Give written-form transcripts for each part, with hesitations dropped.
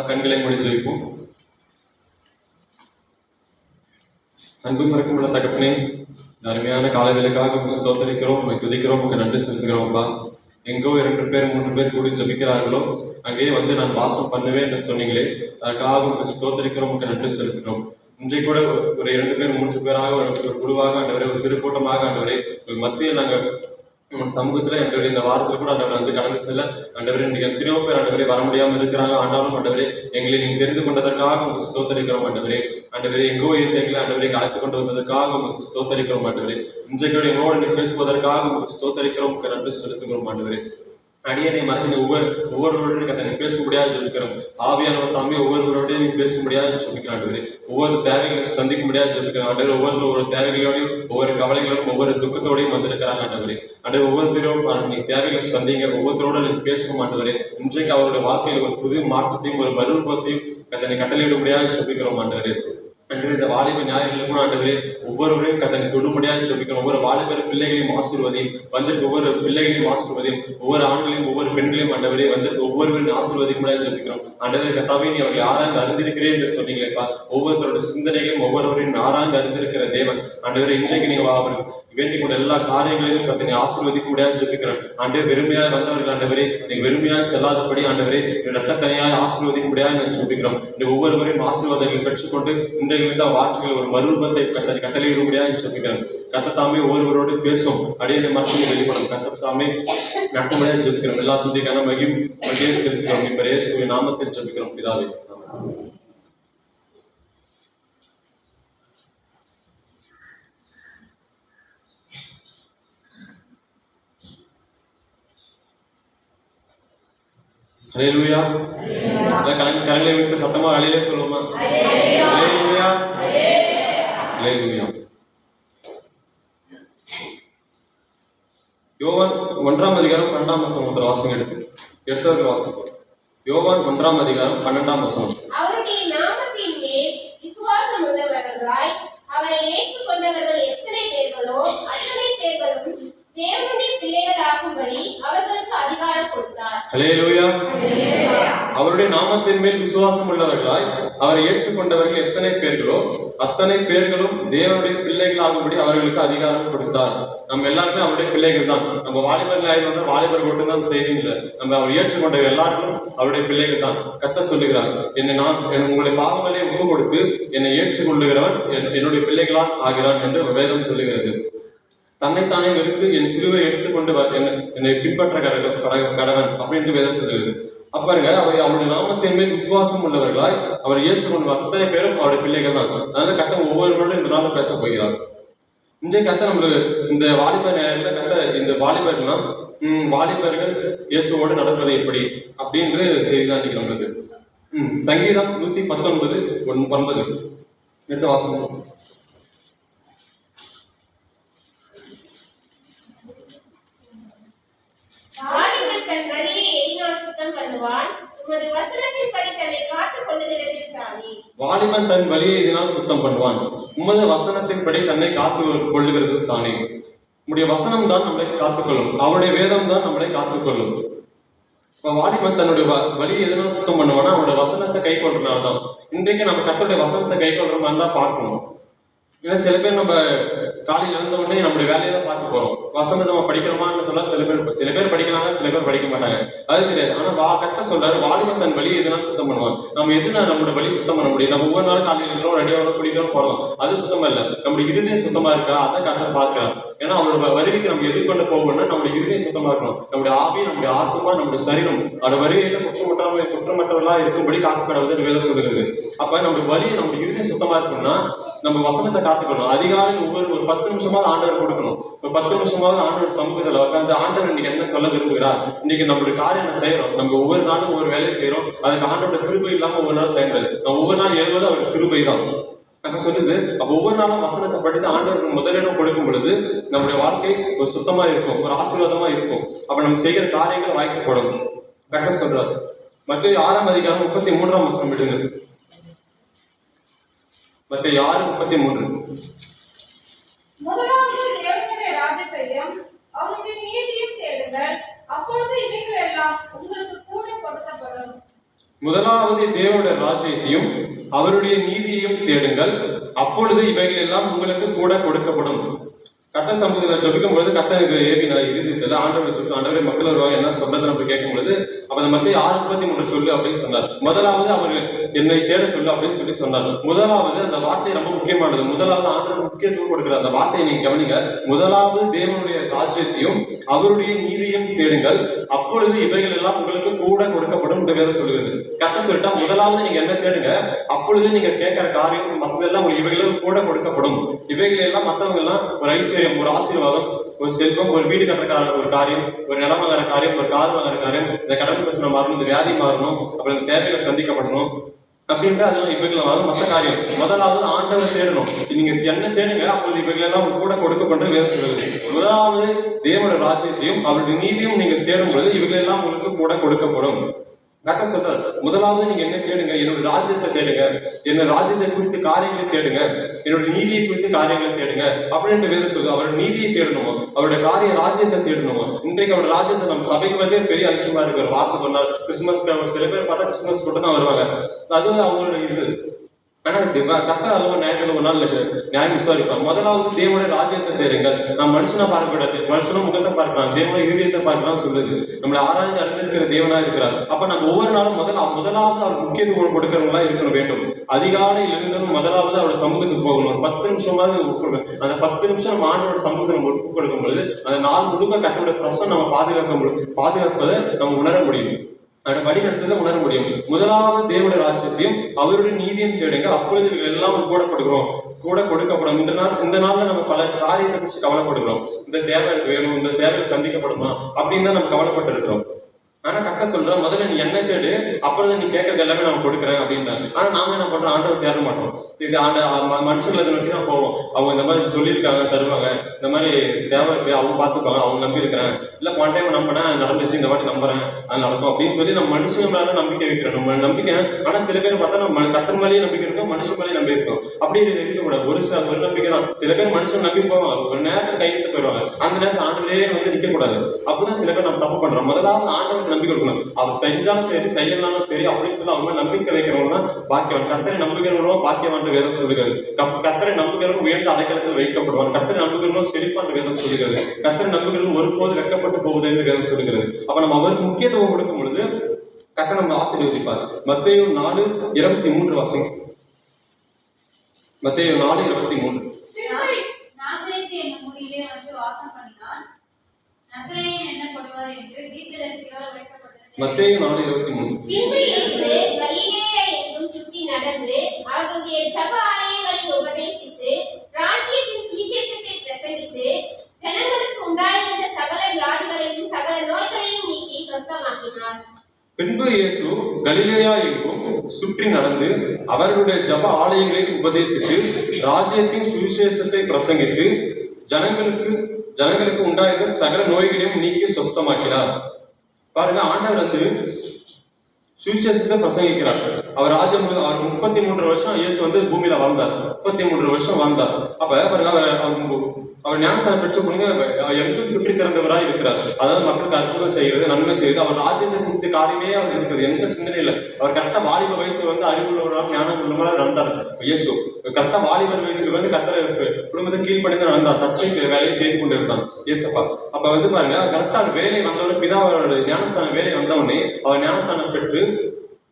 கண்களை மூடி ஜெபிப்போம். அன்பு மறக்கும் உள்ள தகப்பனே, அருமையான காலவேளைக்காக ஸ்தோத்தரிக்கிறோம், துதிக்கிறோம், நன்றி செலுத்துகிறோம்ப்பா. எங்கோ 2 பேர் 3 பேர் கூடி ஜபிக்கிறார்களோ அங்கேயே வந்து நான் வாசம் பண்ணுவேன் என்று சொன்னீங்களே, அதுக்காக ஸ்தோத்தரிக்கிறோம், நன்றி செலுத்துகிறோம். இன்றைக்கு கூட ஒரு 2 பேர் 3 பேராக ஒரு குழுவாக ஆண்டவரே, ஒரு சிறு கூட்டமாக ஆண்டவரே மத்தியில் நாங்கள் சமூகத்துல ஆண்டவரே இந்த வாரத்துல கூட ஆண்டவரை வந்து கடந்து செல்ல ஆண்டவரே இன்னைக்கு எத்தனையோ பேர் ஆண்டவரே வர முடியாம இருக்கிறாங்க. ஆனாலும் ஆண்டவரே எங்களை நீங்க தெரிந்து கொண்டதற்காக உங்களுக்கு ஸ்தோத்தரிக்கிறோம் ஆண்டவரே. ஆண்டவரே எங்கோ இருந்த எங்களை ஆண்டவரை அழைத்து கொண்டு வந்ததற்காக உங்களுக்கு ஸ்தோத்தரிக்கிறோம் ஆண்டவரே. இன்றைக்கு எங்களோடு நீ பேசுவதற்காக உங்களுக்கு ஸ்தோத்தரிக்கிறோம், நன்றி செலுத்துகிறோம் ஆண்டவரே. அடியனை மறந்து ஒவ்வொருவருடைய கதை நீ பேச முடியாது இருக்கிறோம். ஆவியானவர் தாமே ஒவ்வொருவருடைய நீ பேச முடியாது சொல்லிக்கிறாண்டவரே. ஒவ்வொரு தேவைகளை சந்திக்க முடியாது சொல்லிக்கிறோம் ஆண்டவர். ஒவ்வொரு தேவைகளோடையும் ஒவ்வொரு கவலைகளோடும் ஒவ்வொரு துக்கத்தோடையும் வந்திருக்கிறாங்க ஆண்டவரே. ஆண்டவர் ஒவ்வொருத்தரும் நீ தேவைகளை சந்திங்க, ஒவ்வொருத்தரோட நீ பேசும் ஆண்டவரே. இன்றைக்கு அவருடைய வாழ்க்கையில் ஒரு புது மாற்றத்தையும் ஒரு மறுரூபத்தையும் கத்தனை கட்டளையிட முடியாது சொல்லிக்கிறோம் ஆண்டவரே. அன்று இந்த வாலிப ஞாயிறுக்கும் ஆண்டவரே ஒவ்வொருவரையும் கத்தனை தொடுமுடியாது சொல்லிக்கிறோம். ஒவ்வொரு வாலிபர் பிள்ளைகளையும் ஆசீர்வதியும், வந்திருக்க ஒவ்வொரு பிள்ளைகளையும் ஆசீர்வதியும், ஒவ்வொரு ஆண்களையும் ஒவ்வொரு பெண்களையும் ஆண்டவரே வந்திருக்க ஒவ்வொருவரையும் ஆசீர்வதிக்க முடியாது சொல்லிக்கிறோம் ஆண்டவரே. கத்தாவே நீ அவர்கள் ஆராய்ந்து அறிந்திருக்கிறேன் என்று சொன்னீங்களேப்பா. ஒவ்வொருத்தரோட சிந்தனையும் ஒவ்வொருவரையும் ஆராய்ந்து அறிந்திருக்கிற தேவன் ஆண்டவரே. இன்றைக்கு நீங்க அவர்கள் வேண்டிக் கொண்ட எல்லா காரியங்களையும் கத்தனை ஆசீர்வதிக்க முடியாது சொல்லிக்கிறேன் ஆண்டவர். வெறுமையாக வந்தவர்கள் ஆண்டவரே நீங்க வெறுமையாக செல்லாதபடி ஆண்டவரே இரட்டத்தனையாக ஆசீர்வதிக்க முடியாது சொல்லிக்கிறோம். இந்த ஒவ்வொருவரையும் ஆசீர்வாதங்கள் பெற்றுக்கொண்டு இன்றைக்கு வார்த்தைகள் ஒரு மறுரூபத்தை கத்தனை கட்டளையிட முடியாது சொல்லிக்கிறேன். கத்தத்தாமே ஒவ்வொருவரோடு பேசும் அடியனை மட்டும் வெளிப்படும் கத்தத்தாமே நடத்த முடியாது சொல்லிக்கிறோம். எல்லா துதிக்கான மகிழ்ச்சியை செலுத்துகிறோம். இப்ப இயேசுவின் நாமத்தில் ஜெபிக்கிறோம் பிதாவே. ஹல்லேலூயா. கரங்களை விட்டு சத்தமா ஹல்லேலூயா சொல்லுமா? ஹல்லேலூயா, ஹல்லேலூயா. யோவான் 1ஆம் அதிகாரம் 12ஆம் வசனம் வாசகம் எடுத்தவர்கள் வாசகம். யோவான் 1ஆம் அதிகாரம் 12ஆம் வசனம். அவருடைய நாமத்தின் மேல் விசுவாசம் உள்ளவர்களாய் அவரை ஏற்றுக்கொண்டவர்கள் எத்தனை பேர்களோ அத்தனை பேர்களும் தேவனுடைய பிள்ளைகளாகும்படி அவர்களுக்கு அதிகாரம் கொடுத்தார். ஹல்லேலூயா. அவருடைய நாமத்தின் மேல் விசுவாசம் உள்ளவர்களாய் அவரை ஏற்றுக்கொண்டவர்கள் எத்தனை பேர்களோ அத்தனை பேர்களும் தேவனுடைய பிள்ளைகளாகும்படி அவர்களுக்கு அதிகாரம் கொடுத்தார். நம்ம எல்லாருமே அவருடைய பிள்ளைகள் தான். நம்ம வாலிபர்கள் வாலிபர் மட்டும் தான் செய்திங்கள. நம்ம அவர் ஏற்றுக்கொண்ட எல்லாருக்கும் அவருடைய பிள்ளைகள் தான். கத்த சொல்லுகிறார், நான் உங்களுடைய பாவங்களை ஒப்பு கொடுத்து என்னை ஏற்றுக்கொள்ளுகிறவன் என்னுடைய பிள்ளைகளால் ஆகிறான் என்று வேதம் சொல்லுகிறது. தன்னைத்தானே வெறுத்து என் சிலுவை எடுத்துக்கொண்டு என்னை பின்பற்ற கடவன் அப்படின்னு வேதம் சொல்லுகிறது. பாருங்க, அவருடைய நாமத்தின் மேல் விசுவாசம் உள்ளவர்களாய் அவர் ஏற்றுக்கொண்ட அத்தனை பேரும் அவருடைய பிள்ளைகள் தான். அதனால கத்த ஒவ்வொருவரோடும் இந்த நாள் பேச போகிறார். இன்றைய கத்த நம்மளுக்கு இந்த வாலிபர் நேரத்துல கத்த இந்த வாலிபர்கள் இயேசுவோடு நடப்பது எப்படி அப்படின்ற செய்திதான் இன்னைக்கு நம்மளுக்கு. சங்கீதம் 119:9 எடுத்து வாசகம். வாலிபன் தன் வழியை இதனால் சுத்தம் பண்ணுவான், உமது வசனத்தின்படி தன்னை காத்து கொள்ளுகிறது தானே. உம்முடைய வசனம் தான் நம்மளை காத்துக்கொள்ளும், அவருடைய வேதம் தான் நம்மளை காத்துக்கொள்ளும். வாலிபன் தன்னுடைய வழியை எதனால் சுத்தம் பண்ணுவானா அவருடைய வசனத்தை கை கொள்றதுனால்தான். இன்றைக்கு நம்ம கர்த்தருடைய வசனத்தை கை கொள்ற மாதிரி தான் பார்க்கணும். ஏன்னா சில பேர் நம்ம காலையில் இருந்த உடனே நம்மளுடைய வேலையை தான் பார்க்க போறோம். வசனத்தை நம்ம படிக்கிறோமான்னு சொன்னா சில பேர் படிக்கிறாங்க, சில பேர் படிக்க மாட்டாங்க, அது தெரியாது. ஆனா கத்த சொல்றாரு, வாலிபன் தன் வழியை எதுனாலும் சுத்தம் பண்ணுவான். நம்ம எதுனா நம்மளோட வழி சுத்தம் பண்ண முடியும்? நம்ம ஒவ்வொரு நாளும் காலையில் இருக்கிறோம், ரெடியாக குடிக்கிறோம், போறோம், அது சுத்தமா இல்லை. நம்மளுடைய இருதயம் சுத்தமா இருக்கா அதை கத்த பார்க்கிறார். ஏன்னா அவரோட வருகைக்கு நம்ம எதிர்கொண்டு போகணும்னா நம்மளுடைய இருதயம் சுத்தமா இருக்கணும். நம்முடைய ஆவி, நம்முடைய ஆத்மா, நம்முடைய சரீரம் அவரோட வருகையில குற்றமற்றவர்களா இருக்கும்படி காக்கப்படுவது வேலை சொல்லுகிறது. அப்ப நம்மளுடைய வழியை நம்முடைய இருதயம் சுத்தமா இருக்கணும்னா நம்ம வசனத்தை காத்துக்கணும். அதிகாலையில் ஒரு 10 நிமிஷமாவது ஆண்டவர் கொடுக்கணும். ஒரு 10 நிமிஷமாவது ஆண்டவர் சமூகத்தில் உட்காந்து ஆண்டவர் இன்னைக்கு என்ன சொல்ல விரும்புகிறார், இன்னைக்கு நம்மளுடைய காரியம் செய்யறோம். நம்ம ஒவ்வொரு நாளும் ஒவ்வொரு வேலையை செய்யறோம், அதுக்கு ஆண்டோட கிருபை இல்லாம ஒவ்வொரு நாள் செய்யறது. நம்ம ஒவ்வொரு நாள் எழுவது அவர் கிருபை தான் நம்ம சொல்லுது. அப்ப ஒவ்வொரு நாளும் வசனத்தை படித்து ஆண்டவருக்கு முதலிடம் கொடுக்கும் பொழுது நம்முடைய வாழ்க்கை ஒரு சுத்தமா இருக்கும், ஒரு ஆசீர்வாதமா இருக்கும். அப்ப நம்ம செய்கிற காரியங்கள் வாய்க்கப்படும். கரெக்டா சொல்றாரு. மத்தேயு 6ஆம் அதிகாரம் 33ஆம் வசனம் விடுங்க. மத்தேயு 6:33. முதலாவது தேவனுடைய ராஜ்யத்தையும் அவருடைய நீதியையும் தேடுங்கள், அப்பொழுது இவைகள் எல்லாம் உங்களுக்கு கூட கொடுக்கப்படும். முதலாவது தேவனுடைய ராஜ்யத்தையும் அவருடைய நீதியையும் தேடுங்கள், அப்பொழுது இவைகள் எல்லாம் உங்களுக்கு கூட கொடுக்கப்படும். கர்த்தர் சமூகத்தில் ஜெபிக்கும் பொழுது கர்த்தருக்கு ஏவினார் இறுதியில் ஆண்டவர் ஜெபிக்கும். ஆண்டவரே மக்கள் வருவாங்க என்ன சொல்றது நம்ம கேட்கும் பொழுது அப்ப மத்திய 6:33 சொல்லு அப்படின்னு சொன்னார். முதலாவது அவர் என்னை தேட சொல்லு அப்படின்னு சொன்னார். முதலாவது அந்த வார்த்தை ரொம்ப முக்கியமானது. முதலாவது ஆண்டவர் முக்கியத்துவம் கொடுக்கிற அந்த வார்த்தையை நீங்க கவனிங்க. முதலாவது தேவனுடைய ராஜ்யத்தையும் அவருடைய நீதியையும் தேடுங்கள், அப்பொழுது இவைகள் எல்லாம் உங்களுக்கு கூட கொடுக்கப்படும் என்று வேதம் சொல்லுகிறது. கர்த்தர் சொல்லிட்டா முதலாவது நீங்க என்ன தேடுங்க, அப்பொழுது நீங்க கேட்கிற காரியம் மற்றதெல்லாம் உங்களுக்கு இவைகளும் கூட கொடுக்கப்படும். இவைகள் எல்லாம் மற்றவங்க எல்லாம் ஒரு ஐஸ்வர்யம், ஒரு ஆசீர்வாதம், ஒரு செல்வம், ஒரு வீடு கட்டுற ஒரு காரியம், ஒரு நிலம் வாங்குற காரியம், ஒரு கார் வாங்குற காரியம், இந்த கடன் பிரச்சனை மாறணும், இந்த வியாதி மாறணும், அப்புறம் இந்த தேவைகள் சந்திக்கப்படணும் அப்படின்ற அதெல்லாம் இவைகள் வரும் மற்ற காரியம். முதலாவது ஆண்டவர் தேடணும். நீங்க என்ன தேடுங்க, அப்பொழுது இவைகள் எல்லாம் கூட கொடுக்கப்பட்டு வேதம் சொல்லுது. முதலாவது தேவனுடைய ராஜ்யத்தையும் அவருடைய நீதியும் நீங்க தேடும் பொழுது இவைகள் எல்லாம் உங்களுக்கு கூட கொடுக்கப்படும். கரெக்டா சொல்றாரு. முதலாவது நீங்க என்ன தேடுங்க, என்னோட ராஜ்யத்தை தேடுங்க, என்னோட ராஜ்யத்தை குறித்து காரியங்களை தேடுங்க, என்னோட நீதியை குறித்து காரியங்களை தேடுங்க அப்படின்ற வேதம் சொல்லுது. அவரோட நீதியை தேடணுமோ, அவருடைய காரிய ராஜ்யத்தை தேடணுமோ. இன்றைக்கு அவரோட ராஜ்யத்தை நம்ம சபைக்கு வந்து பெரிய அதிசயமா இருக்கு. ஒரு வார்த்தை சொன்னால் கிறிஸ்துமஸ்க்கு சில பேர் பார்த்தா கிறிஸ்துமஸ் கூட தான் வருவாங்க, அது அவங்களோட இது. ஆனா கர்த்தர் அளவு நியாயத்துல ஒரு நாள் நியாயம் விசாரிப்பாங்க. முதலாவது தேவனுடைய ராஜ்யத்தை தேடுங்க. நான் மனுஷனா பார்க்கக்கூடாது, மனுஷனும் முகத்தை பார்க்கலாம், தேவனுடைய இருதயத்தை பார்க்கலாம் சொல்லுது. நம்மளை ஆராய்ந்து அறிந்திருக்கிற தேவனா இருக்கிறார். அப்ப நம்ம ஒவ்வொரு நாளும் முதலாவது அவர் முக்கியத்துவம் கொடுக்கிறவங்களா இருக்கணும் வேண்டும். அதிகாலையில் எழுந்தணும், முதலாவது அவரோட சமூகத்துக்கு போகணும். 10 நிமிஷமாவது அந்த 10 நிமிஷம் ஆண்டோட சமூகத்தை நம்ம ஒப்பு கொடுக்கும் பொழுது அந்த நாள் முழுக்க கர்த்தருடைய பிரசன்னம் நம்ம பாதுகாப்பதை நம்ம உணர முடியும், அந்த வழிநடத்தல உணர முடியும். முதலாவது தேவனுடைய ராஜ்யத்தையும் அவருடைய நீதியும் தேடுங்க, அப்பொழுது எல்லாம் கூட கொடுக்கப்படும். இந்த நாள்ல நம்ம பல காரியத்தை குறித்து கவலைப்படுகிறோம். இந்த தேவை வேணும், இந்த தேவைகள் சந்திக்கப்படுமா அப்படின்னு தான் நம்ம கவலைப்பட்டு இருக்கிறோம். ஆனா கரெக்டா சொல்றோம், முதல்ல நீ என்ன தேடு, அப்புறம் நீ கேட்கறது எல்லாமே நான் கொடுக்குறேன் அப்படின்றாங்க. ஆனா நாம என்ன பண்றோம், ஆண்டவர் தேட மாட்டோம். இது மனுஷங்களை நோக்கி தான் போவோம். அவங்க இந்த மாதிரி சொல்லியிருக்காங்க, தருவாங்க, இந்த மாதிரி தேவை இருக்கு, அவங்க பார்த்துப்பாங்க, அவங்க நம்பி இருக்கிறேன், இல்ல போன டைம் நம்பினா நடந்துச்சு, இந்த வாட்டி நம்புறேன் அது நடக்கும் அப்படின்னு சொல்லி நம்ம மனுஷங்க மேலதான் நம்பிக்கை வைக்கிறோம். நம்ம நம்பிக்கை. ஆனா சில பேர் பார்த்தா நம்ம கர்த்தர் மேலேயே நம்பிக்கை இருக்கும், மனுஷன் மேலேயே நம்பி இருக்கோம். அப்படி இருக்கக்கூடாது. ஒரு நம்பிக்கை தான். சில பேர் மனுஷன் நம்பி போவாங்க, ஒரு நேரத்தில் கைவிட்டு போயிடுவாங்க. அந்த நேரத்தில் ஆண்டவரே வந்து நிக்க கூடாது. அப்படிதான் சில பேர் நம்ம தப்பு பண்றோம். முதலாவது ஆண்டவருக்கு நம்பிக்கை கொடுக்கணும். அவர் செஞ்சாலும் சரி செய்யலாலும் சரி அப்படின்னு சொல்லி அவங்க நம்பிக்கை வைக்கிறவங்க தான் பாக்கியவான். கர்த்தரை நம்புகிறவங்களோ பாக்கியவான் வேதம் சொல்லுகிறது. கர்த்தரை நம்புகிறவங்க உயர்ந்த அடைக்கலத்தில் வைக்கப்படுவான். கர்த்தரை நம்புகிறவங்க செழிப்பான் வேதம் சொல்லுகிறது. கர்த்தரை நம்புகிறவங்க ஒருபோது வெட்கப்பட்டு போகுது என்று வேதம் சொல்லுகிறது. அப்ப நம்ம அவருக்கு முக்கியத்துவம் கொடுக்கும் பொழுது கர்த்தர் நம்ம ஆசீர்வதிப்பார். மத்தேயு 4:23 வாசிங்க. மத்தேயு 4:23. நாசரேத்து என்னும் ஊரிலே வந்து வாசம் பண்ணினான். நசரேயன் என்னப்படுவார் என்று தீர்க்கதரிசிகளால் உரைக்கப்பட்டது. மத்தேயு 4:23. பின்பு இயேசு கலிலேயா எங்கும் சுற்றி நடந்து அவர்களுடைய ஜெப ஆலயங்களில் உபதேசித்து ராஜ்யத்தின் சுவிசேஷத்தை பிரசங்கித்து ஜனங்களுக்கு உண்டாயிருந்த சகல வியாதிகளையும் சகல நோய்களையும் நீக்கி சொஸ்தமாக்கினார். பின்பு இயேசு கலிலேயா எங்கும் சுற்றி நடந்து அவர்களுடைய ஜெப ஆலயங்களில் உபதேசித்து ராஜ்யத்தின் சுவிசேஷத்தை பிரசங்கித்து ஜனங்களுக்கு உண்டாயிருந்த சகல நோய்களையும் நீக்கி சொஸ்தமாக்கினார். பாருங்க, ஆண்டவர் வந்து சுவிசேஷத்தை பிரசங்கிக்கிறார். அவர் ராஜ்யம் அவர் 33 வருஷம் இயேசு வந்து பூமியில வாழ்ந்தார். 33 வருஷம் வாழ்ந்தார். அப்ப பாருங்க, அவர் ஞானஸ்தானம் பெற்ற பொண்ணுங்க எங்கும் சுற்றி திறந்தவராக இருக்கிறார். அதாவது மக்களுக்கு அற்புதம் செய்கிறது, நன்மை செய்யுது. அவர் ராஜ்யத்தை குறித்த காரியமே அவர் இருக்கிறது, எந்த சிந்தனை இல்லை. அவர் கரெக்டா வாலிப வயசுல வந்து அறிவுள்ளவராக ஞானம் உள்ளவராக நடந்தார். இயேசு கரெக்டா வாலிபர் வயசுல வந்து கர்த்தரை குடும்பத்தை கீழ்ப்படிந்து நடந்தார். தச்சை வேலையை செய்து கொண்டிருந்தார் இயேசப்பா. அப்ப வந்து பாருங்க, கரெக்டா வேலை வந்தவொடனே பிதாவோட ஞானஸ்தான வேலை வந்தவொடனே அவர் ஞானஸ்தானம் பெற்று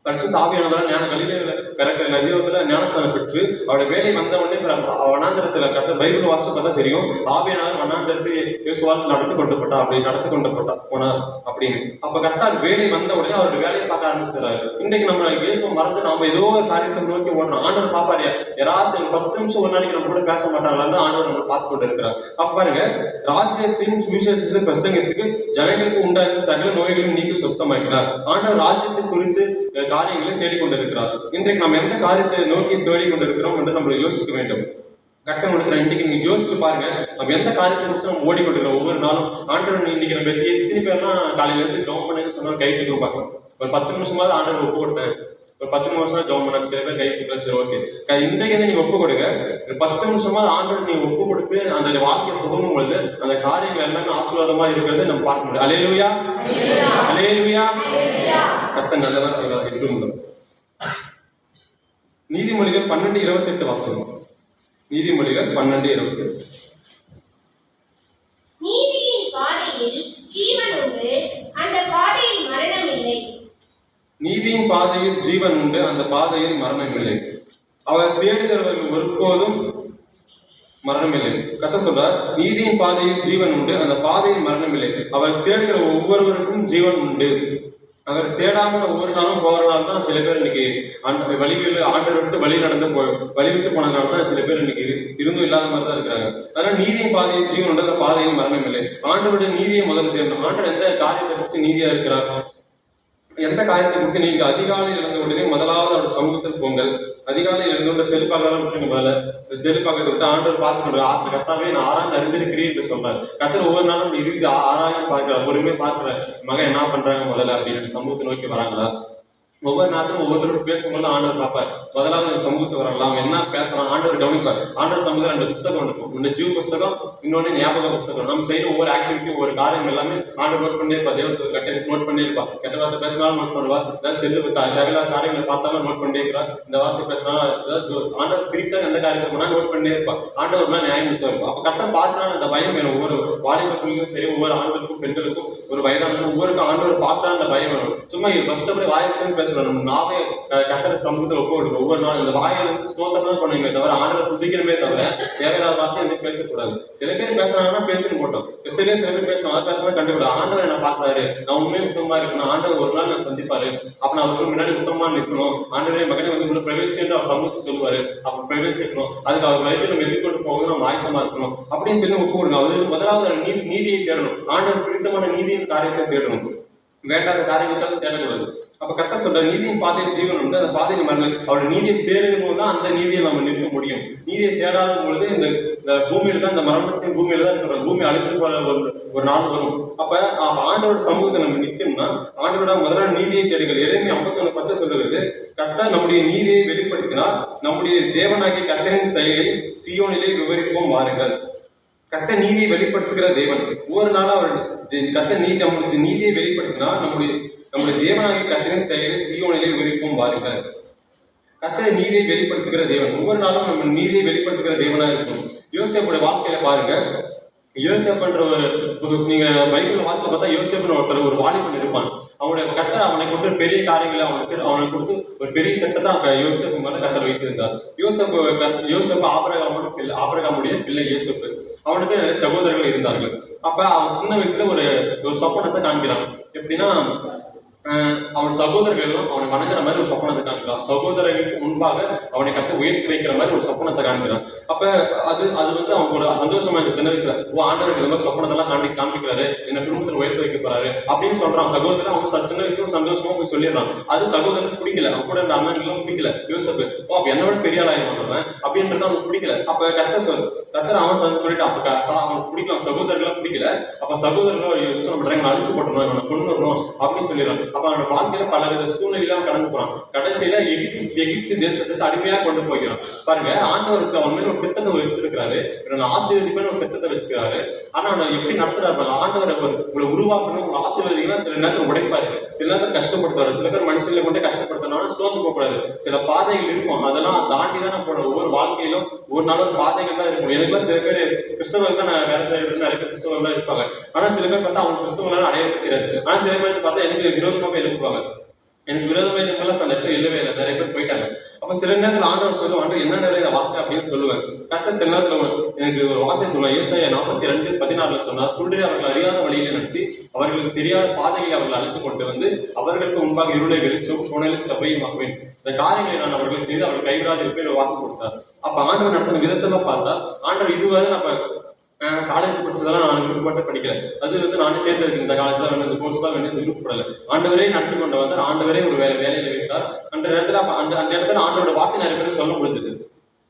பரிசுத்த ஆவியானவரால் கலிலேயில பிறக்கிற நதியோரத்துல ஞானஸ்தானம் பெற்று அவருடைய வேலை வந்த உடனே வனாந்திரத்துல கத்த பைபிள் வாசிச்சு பார்த்தா தெரியும், ஆவியானவர் வனாந்திரத்தை இயேசுவால் நடத்தி கொண்டு போனார் அப்படின்னு. அப்ப கரெக்டா வேலை வந்த உடனே அவருடைய வேலையை பார்க்க ஆரம்பிச்சாரு. இன்றைக்கு நம்ம இயேசுவை மறந்து நாம ஏதோ ஒரு காரியத்தை நோக்கி ஓடுறோம். ஆண்டவர் பாப்பாரியா யாராச்சும் 10 நிமிஷம் ஒரு நாளைக்கு நம்ம கூட பேச மாட்டாங்களான்னு ஆண்டவர் நம்ம பார்த்து கொண்டு இருக்கிறார். அப்ப பாருங்க, ராஜ்யத்தின் சுவிசேஷத்தை பிரசங்கத்துக்கு ஜனங்களுக்கு உண்டாயிருந்த சகல நோய்களையும் நீக்கி சுத்தமாக்கிறார். ஆண்டவர் ராஜ்யத்தை குறித்து காரியங்களை தேடிக்கொண்டிருக்கிறார். இன்றைக்கு நம்ம எந்த காரியத்தை நோக்கி தேடிக்கொண்டிருக்கிறோம் என்று நம்ம யோசிக்க வேண்டும். கட்டம் கொடுக்குறேன். இன்னைக்கு நீங்க யோசிச்சு பாருங்க, நம்ம எந்த காரியத்தை குறித்து நம்ம ஓடிக்கொண்டிருக்கிறோம். ஒவ்வொரு நாளும் ஆண்டவர் இன்னைக்கு நம்ம எத்தனை பேர்லாம் காலையில இருந்து ஜெபம் பண்ணேன்னு சொன்னா கை தூக்கி பார்க்கணும். ஒரு 10 நிமிஷமாவது ஆண்டவர் ஒப்பு கொடுத்தேன், ஒரு 10 நிமிஷம் ஜெபம் பண்ண சில பேர் கை கொடுக்கல, சரி ஓகே. இன்றைக்கு வந்து நீங்க ஒப்பு கொடுங்க. 10 நிமிஷமா ஆண்டவர் நீங்க ஒப்பு கொடுத்து அந்த வாக்கியம் துவங்கும் பொழுது அந்த காரியங்கள் எல்லாமே ஆசீர்வாதமா இருக்கிறது நம்ம பார்க்க முடியும். அல்லேலூயா, அல்லேலூயா. கர்த்தர் நல்லவர் என்றும். நீதிமொழிகள் 12:28 வாசகம். நீதிமொழிகள் 12:28. நீதியின் பாதையில் ஜீவன் உண்டு, அந்த பாதையில் மரணம் இல்லை. நீதியின் பாதையில் ஜீவன் உண்டு, அந்த பாதையில் மரணம் இல்லை. அவர் தேடுகிறவர்கள் ஒருபோதும் மரணம் இல்லை. கர்த்தர் சொல்றார், நீதியின் பாதையில் ஜீவன் உண்டு, அந்த பாதையில் மரணம் இல்லை. அவர் தேடுகிற ஒவ்வொருவருக்கும் ஜீவன் உண்டு. அவர் தேடாமல் ஒவ்வொரு நாளும் போறதுனால தான் சில பேர் இன்னைக்கு வழிகளில் ஆண்டை விட்டு வழி நடந்து வழி விட்டு போனதுனால தான் சில பேர் இன்னைக்கு இருந்தும் இல்லாத மாதிரி தான் இருக்கிறாங்க. அதனால நீதியின் பாதையில் ஜீவன் உண்டு, அந்த பாதையில் மரணம் இல்லை. ஆண்டவருடைய நீதியை முதல்ல தேடணும். ஆண்டவர் எந்த காரியத்தை பற்றி நீதியா இருக்கிறார், எந்த காரியத்தை குறித்து நீங்க அதிகாலையில் இழந்த உடனே முதலாவது அவர் சமூகத்தில் போங்கள். அதிகாலையில் இழந்த செலுப்பாக விட்டுருங்க. முதல்ல செலுப்பாக விட்டு ஆண்டவர் பார்த்துக்கொண்டு கர்த்தாவே நான் ஆராய்ந்து அறிந்திருக்கிறேன் என்று சொன்னார். கர்த்தர் ஒவ்வொரு நாளும் இறுதி ஆராய்ந்து பார்க்கிறார், பொறுமையை பார்க்கிறார். மகன் என்ன பண்றாங்க முதல்ல அப்படின்னு சமூகத்தை நோக்கி வராங்களா? ஒவ்வொரு நாளும் ஒவ்வொருத்தரும் பேசும்போது ஆண்டவர் பார்ப்பார். முதலாவது சமூகத்தை வரலாம், அவங்க என்ன பேசுறான் ஆண்டவர் கவனிப்பார். ஆண்டவர் சமூகம் 2 புத்தகம் இருக்கும். இந்த ஜீவ புஸ்தகம், இன்னொன்னு ஞாபக புஸ்தகம். நம்ம செய்யற ஒவ்வொரு ஆக்டிவிட்டி ஒவ்வொரு காரியம் எல்லாமே ஆண்டவர் நோட் பண்ணி இருப்பார். தேவத்தை கட்ட நோட் பண்ணி இருப்பார். கெட்ட வார்த்தை பேசினாலும் நோட் பண்ணுவார். ஏதாவது செல்லு தேவையில்லாத காரியங்களை பார்த்தாலும் நோட் பண்ணி இருக்கிறார். இந்த வார்த்தை பேசினாலும் ஏதாவது ஆண்டவர் பிரிக்க எந்த காரியத்தை பண்ணா நோட் பண்ணி இருப்பார். ஆண்டவர் தான் நியாயம் இருக்கும். அப்ப கர்த்தர் பார்த்தாலும் அந்த பயம் வேணும். ஒவ்வொரு வாலிபர்களுக்கும் சரி, ஒவ்வொரு ஆண்களுக்கும் பெண்களுக்கும், ஒரு வயதான ஒவ்வொருக்கும் ஆண்டவர் பார்த்தா அந்த பயம் வேணும். சும்மா ஃபர்ஸ்ட் வாயத்துன்னு பேச நாவே கர்த்தர் சமூகத்தில் ஒப்பு கொடுக்கும். ஒவ்வொரு நாள் இந்த வாயில இருந்து ஸ்தோத்திரம் தான் பண்ணுவீங்க தவிர ஆண்டவர் துதிக்கிறமே தவிர தேவையில்லாத வார்த்தை எந்த பேசக்கூடாது. சில பேர் பேசுறாங்கன்னா பேசுன்னு போட்டோம். சில பேர் பேசுவாங்க, பேசுனா கண்டுபிடிக்கும். ஆண்டவர் என்ன பாக்குறாரு, நான் உண்மையை உத்தமமா இருக்கணும். ஆண்டவர் ஒரு நாள் நான் சந்திப்பாரு. அப்ப நான் அவருக்கு முன்னாடி உத்தமமா நிற்கணும். ஆண்டவரே மகனை வந்து உள்ள பிரவேசின்னு அவர் சமூகத்தை சொல்லுவாரு. அப்ப பிரவேசிக்கணும். அதுக்கு அவர் வயதில் நம்ம எதிர்கொண்டு போகணும், நம்ம ஆயத்தமா இருக்கணும் அப்படின்னு சொல்லி ஒப்பு கொடுங்க. அவருக்கு முதலாவது நீதியை தேடணும். ஆண்டவர் பிடித்தமான நீதியின் காரியத்தை தேடணும். வேண்டாத காரியத்தாலும் தேடக்கூடாது. அப்ப கர்த்தர் சொல்ற நீதியின் பாதையில் ஜீவன் உண்டு, அந்த பாதையில் மரணம். அவருடைய நீதியை தேடும் போது தான் அந்த நீதியை நம்ம நிற்க முடியும். நீதியை தேடாத பொழுது இந்த பூமியில தான், இந்த மரணத்தின் பூமியில தான் இருக்கிறோம். பூமி அழித்து ஒரு நாள் வரும். அப்ப ஆண்டோட சமூகத்தை நம்ம நிற்கணும்னா ஆண்டோட முதலாவது நீதியை தேடுங்கள். எரேமியா 51:10 சொல்லுகிறது, கர்த்தர் நம்முடைய நீதியை வெளிப்படுத்தினால் நம்முடைய தேவனாகிய கர்த்தரின் செயலை சீயோனிலே விவரிப்போம் வாருங்கள். கர்த்தர் நீதியை வெளிப்படுத்துகிற தேவன். ஒவ்வொரு நாளும் அவர் கர்த்தர் நம்முடைய நீதியை வெளிப்படுத்தினா நம்முடைய தேவனாகிய கர்த்தரின் செயலை சீயோனிலே விவரிப்போம் வாருங்கள். கர்த்தர் நீதியை வெளிப்படுத்துகிற தேவன். ஒவ்வொரு நாளும் நம்ம நீதியை வெளிப்படுத்துகிற தேவனா இருக்கும். யோசேப்புடைய வாழ்க்கையில பாருங்க. யோசேப்புன்ற நீங்க பைபிள் வாட்ச பார்த்தா யோசேப்புன்னு ஒருத்தர் ஒரு வாலிபன் இருப்பான். அவனுடைய கர்த்தர் அவனை கொண்டு பெரிய காரியங்களை அவனை கொடுத்து ஒரு பெரிய திட்டத்தை யோசேப்பு மேல கர்த்தர் வைத்திருந்தார். யோசேப்பு ஆபிரகாமுடைய பிள்ளை யோசேப்பு. அவனுக்கு நிறைய சகோதரர்கள் இருந்தார்கள். அப்ப அவன் சின்ன வயசுல ஒரு சொப்பனத்தை காண்கிறான். எப்படின்னா அவன் சகோதரர்கள் எல்லாம் அவனை வணங்குற மாதிரி ஒரு சொப்பனத்தை காண்கிறான். சகோதரர்களுக்கு முன்பாக அவனை உயர்த்தி வைக்கிற மாதிரி ஒரு சொப்பனத்தை காண்கிறான். அப்ப அது வந்து அவனுக்கு ஒரு சந்தோஷமா இருக்கு. சின்ன வயசுல ஆண்டவருக்கு இந்த மாதிரி சொப்பனத்தெல்லாம் காண்பிக்கிறாரு, என்ன குடும்பத்தில் உயர்த்தி வைக்க போறாரு அப்படின்னு சொல்றான். சகோதரர் அவன் சின்ன வயசுல சந்தோஷமா போய் சொல்லிடுறான். அது சகோதரனுக்கு பிடிக்கல. அவன் கூட இந்த அண்ணன் பிடிக்கல. யோசேப்பு என்னை விட பெரிய ஆளாக பண்றவன் அப்படின்றது அவனுக்கு பிடிக்கல. அப்ப கர்த்தர் அவன் சொல்லிட்டு அப்ப அவனுக்கு பிடிக்கலாம், சகோதரர்கள்லாம் பிடிக்கல. அப்ப சகோதரர்கள் யோசனை பண்றாங்க, அழிச்சு போட்டணும், இவனை கொண்டு வரணும் அப்படின்னு சொல்லிடுறான். அப்ப அவனோட வாழ்க்கையில பலவித சூழ்நிலையெல்லாம் கடந்து போறான். கடைசியில எகிப்து தேசத்துக்கு அடிமையா கொண்டு போகிறான். பாருங்க, ஆண்டவருக்கு அவன் மேல ஒரு திட்டத்தை வச்சிருக்கிறாரு, ஆசீர்வதிப்பேன்னு ஒரு திட்டத்தை வச்சுக்கிறாரு. ஆனா அவன் எப்படி நடத்துறாரு? ஆண்டவர் உங்களை உருவாக்கணும், உங்களை ஆசீர்வதிக்கலாம். சில நேரத்தில் உடைப்பாரு, சில நேரத்தில் கஷ்டப்படுத்துவாரு. சில பேர் மனுஷங்களை கொண்டு கஷ்டப்படுத்தினாலும் சோர்ந்து போகக்கூடாது. சில பாதைகள் இருக்கும், அதெல்லாம் தாண்டி தான் நம்ம போனோம். ஒவ்வொரு வாழ்க்கையிலும் ஒரு நாள் ஒரு பாதைகள் தான் இருக்கும். எனக்கு சில பேர் கிறிஸ்தவர்கள் தான் நான் வேலை செய்யறது, நிறைய பேர் கிறிஸ்தவர்கள் தான் இருப்பாங்க. ஆனா சில பேர் பார்த்தா அவங்க கிறிஸ்தவங்களால அடைய தெரியாது. ஆனா சில பேர் பார்த்தா எனக்கு விரோதமாக எழுப்புவாங்க. எனக்கு விரோதமாக எழுப்பெல்லாம் அந்த இடத்துல இல்லவே இல்லை, நிறைய பேர் போயிட்டாங்க. அப்ப சில நேரத்தில் ஆண்டவர் சொல்லுவாங்க, என்ன நிறைய வார்த்தை அப்படின்னு சொல்லுவேன். கர்த்தர் சில நேரத்தில் எனக்கு ஒரு வார்த்தை சொல்லுவேன். ஏசாயா 42:14 சொன்னார், குருடரை அவர்கள் அறியாத வழியில நடத்தி அவர்களுக்கு தெரியாத பாதைகளை அவர்கள் அழைத்து கொண்டு வந்து அவர்களுக்கு முன்பாக இருளை வெளிச்சம் சோனையில் சபையுமாக்குவேன். இந்த காரியங்களை நான் அவர்கள் செய்து அவர்கள் கைவிடாது இருப்பேன் வாக்கு கொடுத்தார். அப்ப ஆண்டவர் நடத்தின விதத்தெல்லாம் பார்த்தா ஆண்டவர் இதுவரை நம்ம காலேஜ் படிச்சதெல்லாம் நான் விருப்பப்பட்டு படிக்கல. அது வந்து நானே தேர்ந்தெடுக்கிறேன். இந்த காலத்துல இந்த கோர்ஸ் தான் வேண்டியது விருப்பப்படலை. ஆண்டவரே நடத்தி கொண்டு வந்தார். ஆண்டவரே ஒரு வேலையை வைத்தார். அந்த நேரத்துல அந்த இடத்துல ஆண்டோட வார்த்தை நிறைய பேர் சொல்ல முடிஞ்சது.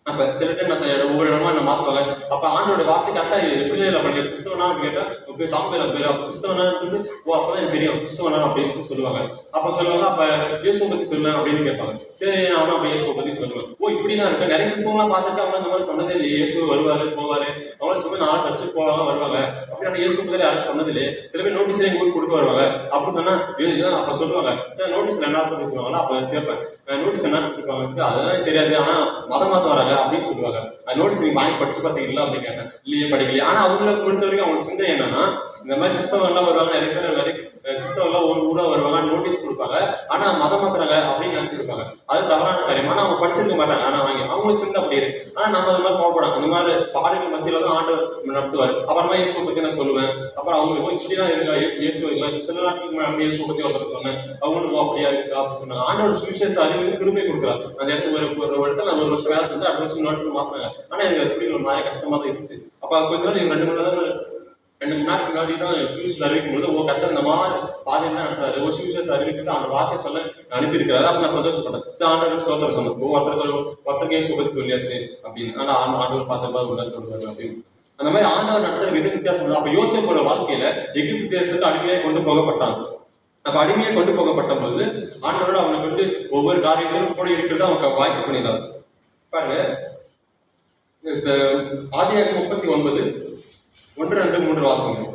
அப்ப சில டைம் ஒவ்வொரு இடமா நான் மாத்துவாங்க. அப்ப ஆண்டோட வார்த்தை கரெக்டா எப்படி படிக்க கிறிஸ்தவனா கேட்டா இப்போ சாமியார் பேர் அப்போ கிறிஸ்தவனான்றது அப்பதான் எனக்கு தெரியும் கிறிஸ்தவனா அப்படின்னு சொல்லுவாங்க. அப்ப சொல்லுவாங்க, அப்ப இயேசுவை பத்தி சொல்ல அப்படின்னு கேட்பாங்க. சரி நானும் அப்ப இயேசுவை பத்தி சொல்லுவேன். இப்படிதான் இருக்கு. நிறைய கிறிஸ்தவங்களாம் பார்த்துட்டு அவங்க இந்த மாதிரி சொன்னதே இல்லையே, இயேசு வருவாரு போவாரு, அவங்க சும்மா நாளை தச்சு போவாங்க வருவாங்க, அப்படி இயேசு பத்தி யாரும் சொன்னது இல்லையே. சில பேர் நோட்டீஸ்ல எங்க ஊருக்கு கொடுக்க வருவாங்க. அப்படி சொன்னா அப்ப சொல்லுவாங்க, சரி நோட்டீஸ்ல என்ன சொல்லுவாங்களா, அப்ப கேட்பேன் நோட்டீஸ் என்ன கொடுத்துருப்பாங்க, அதுதான் தெரியாது, ஆனா மதம் மாத்த வராங்க அப்படின்னு சொல்லுவாங்க. நோட்டீஸ் நீங்க வாங்கி படிச்சு பார்த்தீங்களா அப்படின்னு கேட்டேன். இல்லையே படிக்கலையே. ஆனா அவங்களை பொறுத்த வரைக்கும் அவங்க சிந்தை என்னன்னா, இந்த மாதிரி கிறிஸ்தவம் எல்லாம் வருவாங்க, நிறைய பேர் நிறைய கிறிஸ்தவம் எல்லாம் ஒரு ஊரா வருவாங்க, நோட்டீஸ் கொடுப்பாங்க, ஆனா மதம் மாத்துறாங்க அப்படின்னு நினைச்சிருப்பாங்க. அது தவறான காரியம். ஆனா அவங்க படிச்சிருக்க மாட்டாங்க. ஆனா வாங்கி அவங்களுக்கு சிந்தை அப்படி இருக்கு. ஆனா நம்ம அது மாதிரி போகப்படாது. அந்த மாதிரி பாடுகள் மத்தியில தான் ஆண்டவர் நடத்துவார். அப்புறமா இயேசு பத்தி நான் சொல்லுவேன். அப்புறம் அவங்களுக்கு இப்படிதான் இருக்கா, ஏற்று சில நாட்களுக்கு இயேசு பத்தி ஒருத்தர் சொன்னேன், அவங்களும் அப்படியா இருக்கா அப்படின்னு சொன்னாங்க. ஆண்டவர் சுவிசேஷத்தை அறிவு கிருபை கொடுக்குறாரு. அந்த இடத்துல ஒரு இடத்துல நான் 1 வருஷம் வேலை செஞ்சு அடுத்த வருஷம் நாட்கள் மாத்தினாங்க. ஆனா எனக்கு எப்படி ஒரு மாதிரி கஷ்டமா தான் இருந்துச்சு. அப்ப கொஞ்ச நாள் 2 மணி நேரம் முன்னாடி தான் சுவிசேஷத்தை அறிவிக்கும் போது கத்தர் இந்த மாதிரி பாதையில தான் நடத்துறாரு. ஒரு சுவிசேஷத்தை அறிவிக்கிட்டு அந்த வார்த்தையை சொல்ல அனுப்பியிருக்கிறாரு. அப்ப நான் சந்தோஷப்பட்டேன். ஆண்டவர் சோதனை சொன்னேன், ஒருத்தருக்கு இயேசு பத்தி சொல்லியாச்சு அப்படின்னு. ஆனா ஆண்டவர் பார்த்தா உடல் சொல்றாரு அப்படின்னு. அந்த மாதிரி ஆண்டவர் நடத்துற வித வித்தியாசம். அப்ப யோசேப்போட வாழ்க்கையில எகிப்து தேசத்துக்கு அடிமையாக கொண்டு போகப்பட்டாங்க. அப்ப அடிமையை கொண்டு போகப்பட்ட பொழுது ஆண்டவரோட அவனுக்கு வந்து ஒவ்வொரு காரியங்களும் கூட இருக்கிறது அவங்க வாய்ப்பு பண்ணினார். பாருங்க, ஆதியாகமம் 39 1, 2, 3 வாசங்கள்.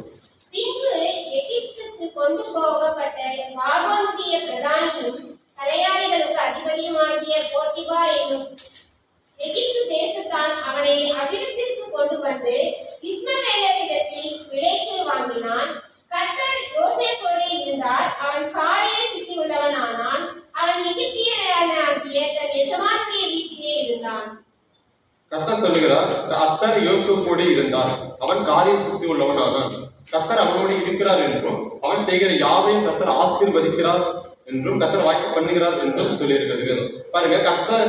பின்பு எகிப்துக்கு கொண்டு போகப்பட்ட பார்வோனுடைய பிரதானியும் தலையாரிகளுக்கு அதிபதியுமாகிய போத்திபார் என்னும் எகிப்து தேசத்தான் அவனை அவ்விடத்திற்கு கொண்டு வந்து இஸ்மவேலரிடத்தில் விலைக்கு வாங்கினான். கர்த்தர் யோசேப்போடு இருந்தார். அவன் காரிய சித்தி உள்ளவனானான். அவன் எகிப்தியனாகிய தன் எஜமானுடைய வீட்டிலே இருந்தான். கர்த்தர் சொல்லுகிறார், கர்த்தர் யோசேப்போடு இருந்தார், அவன் காரிய சித்தி உள்ளவனானான். கர்த்தர் அவனோடு இருக்கிறார் என்றும் அவன் செய்கிற யாவையும் கர்த்தர் ஆசீர்வதிக்கிறார் என்றும் கர்த்தர் வாய்ப்பு பண்ணுகிறார் என்றும் சொல்லியிருக்கிறது. பாருங்க, கர்த்தர்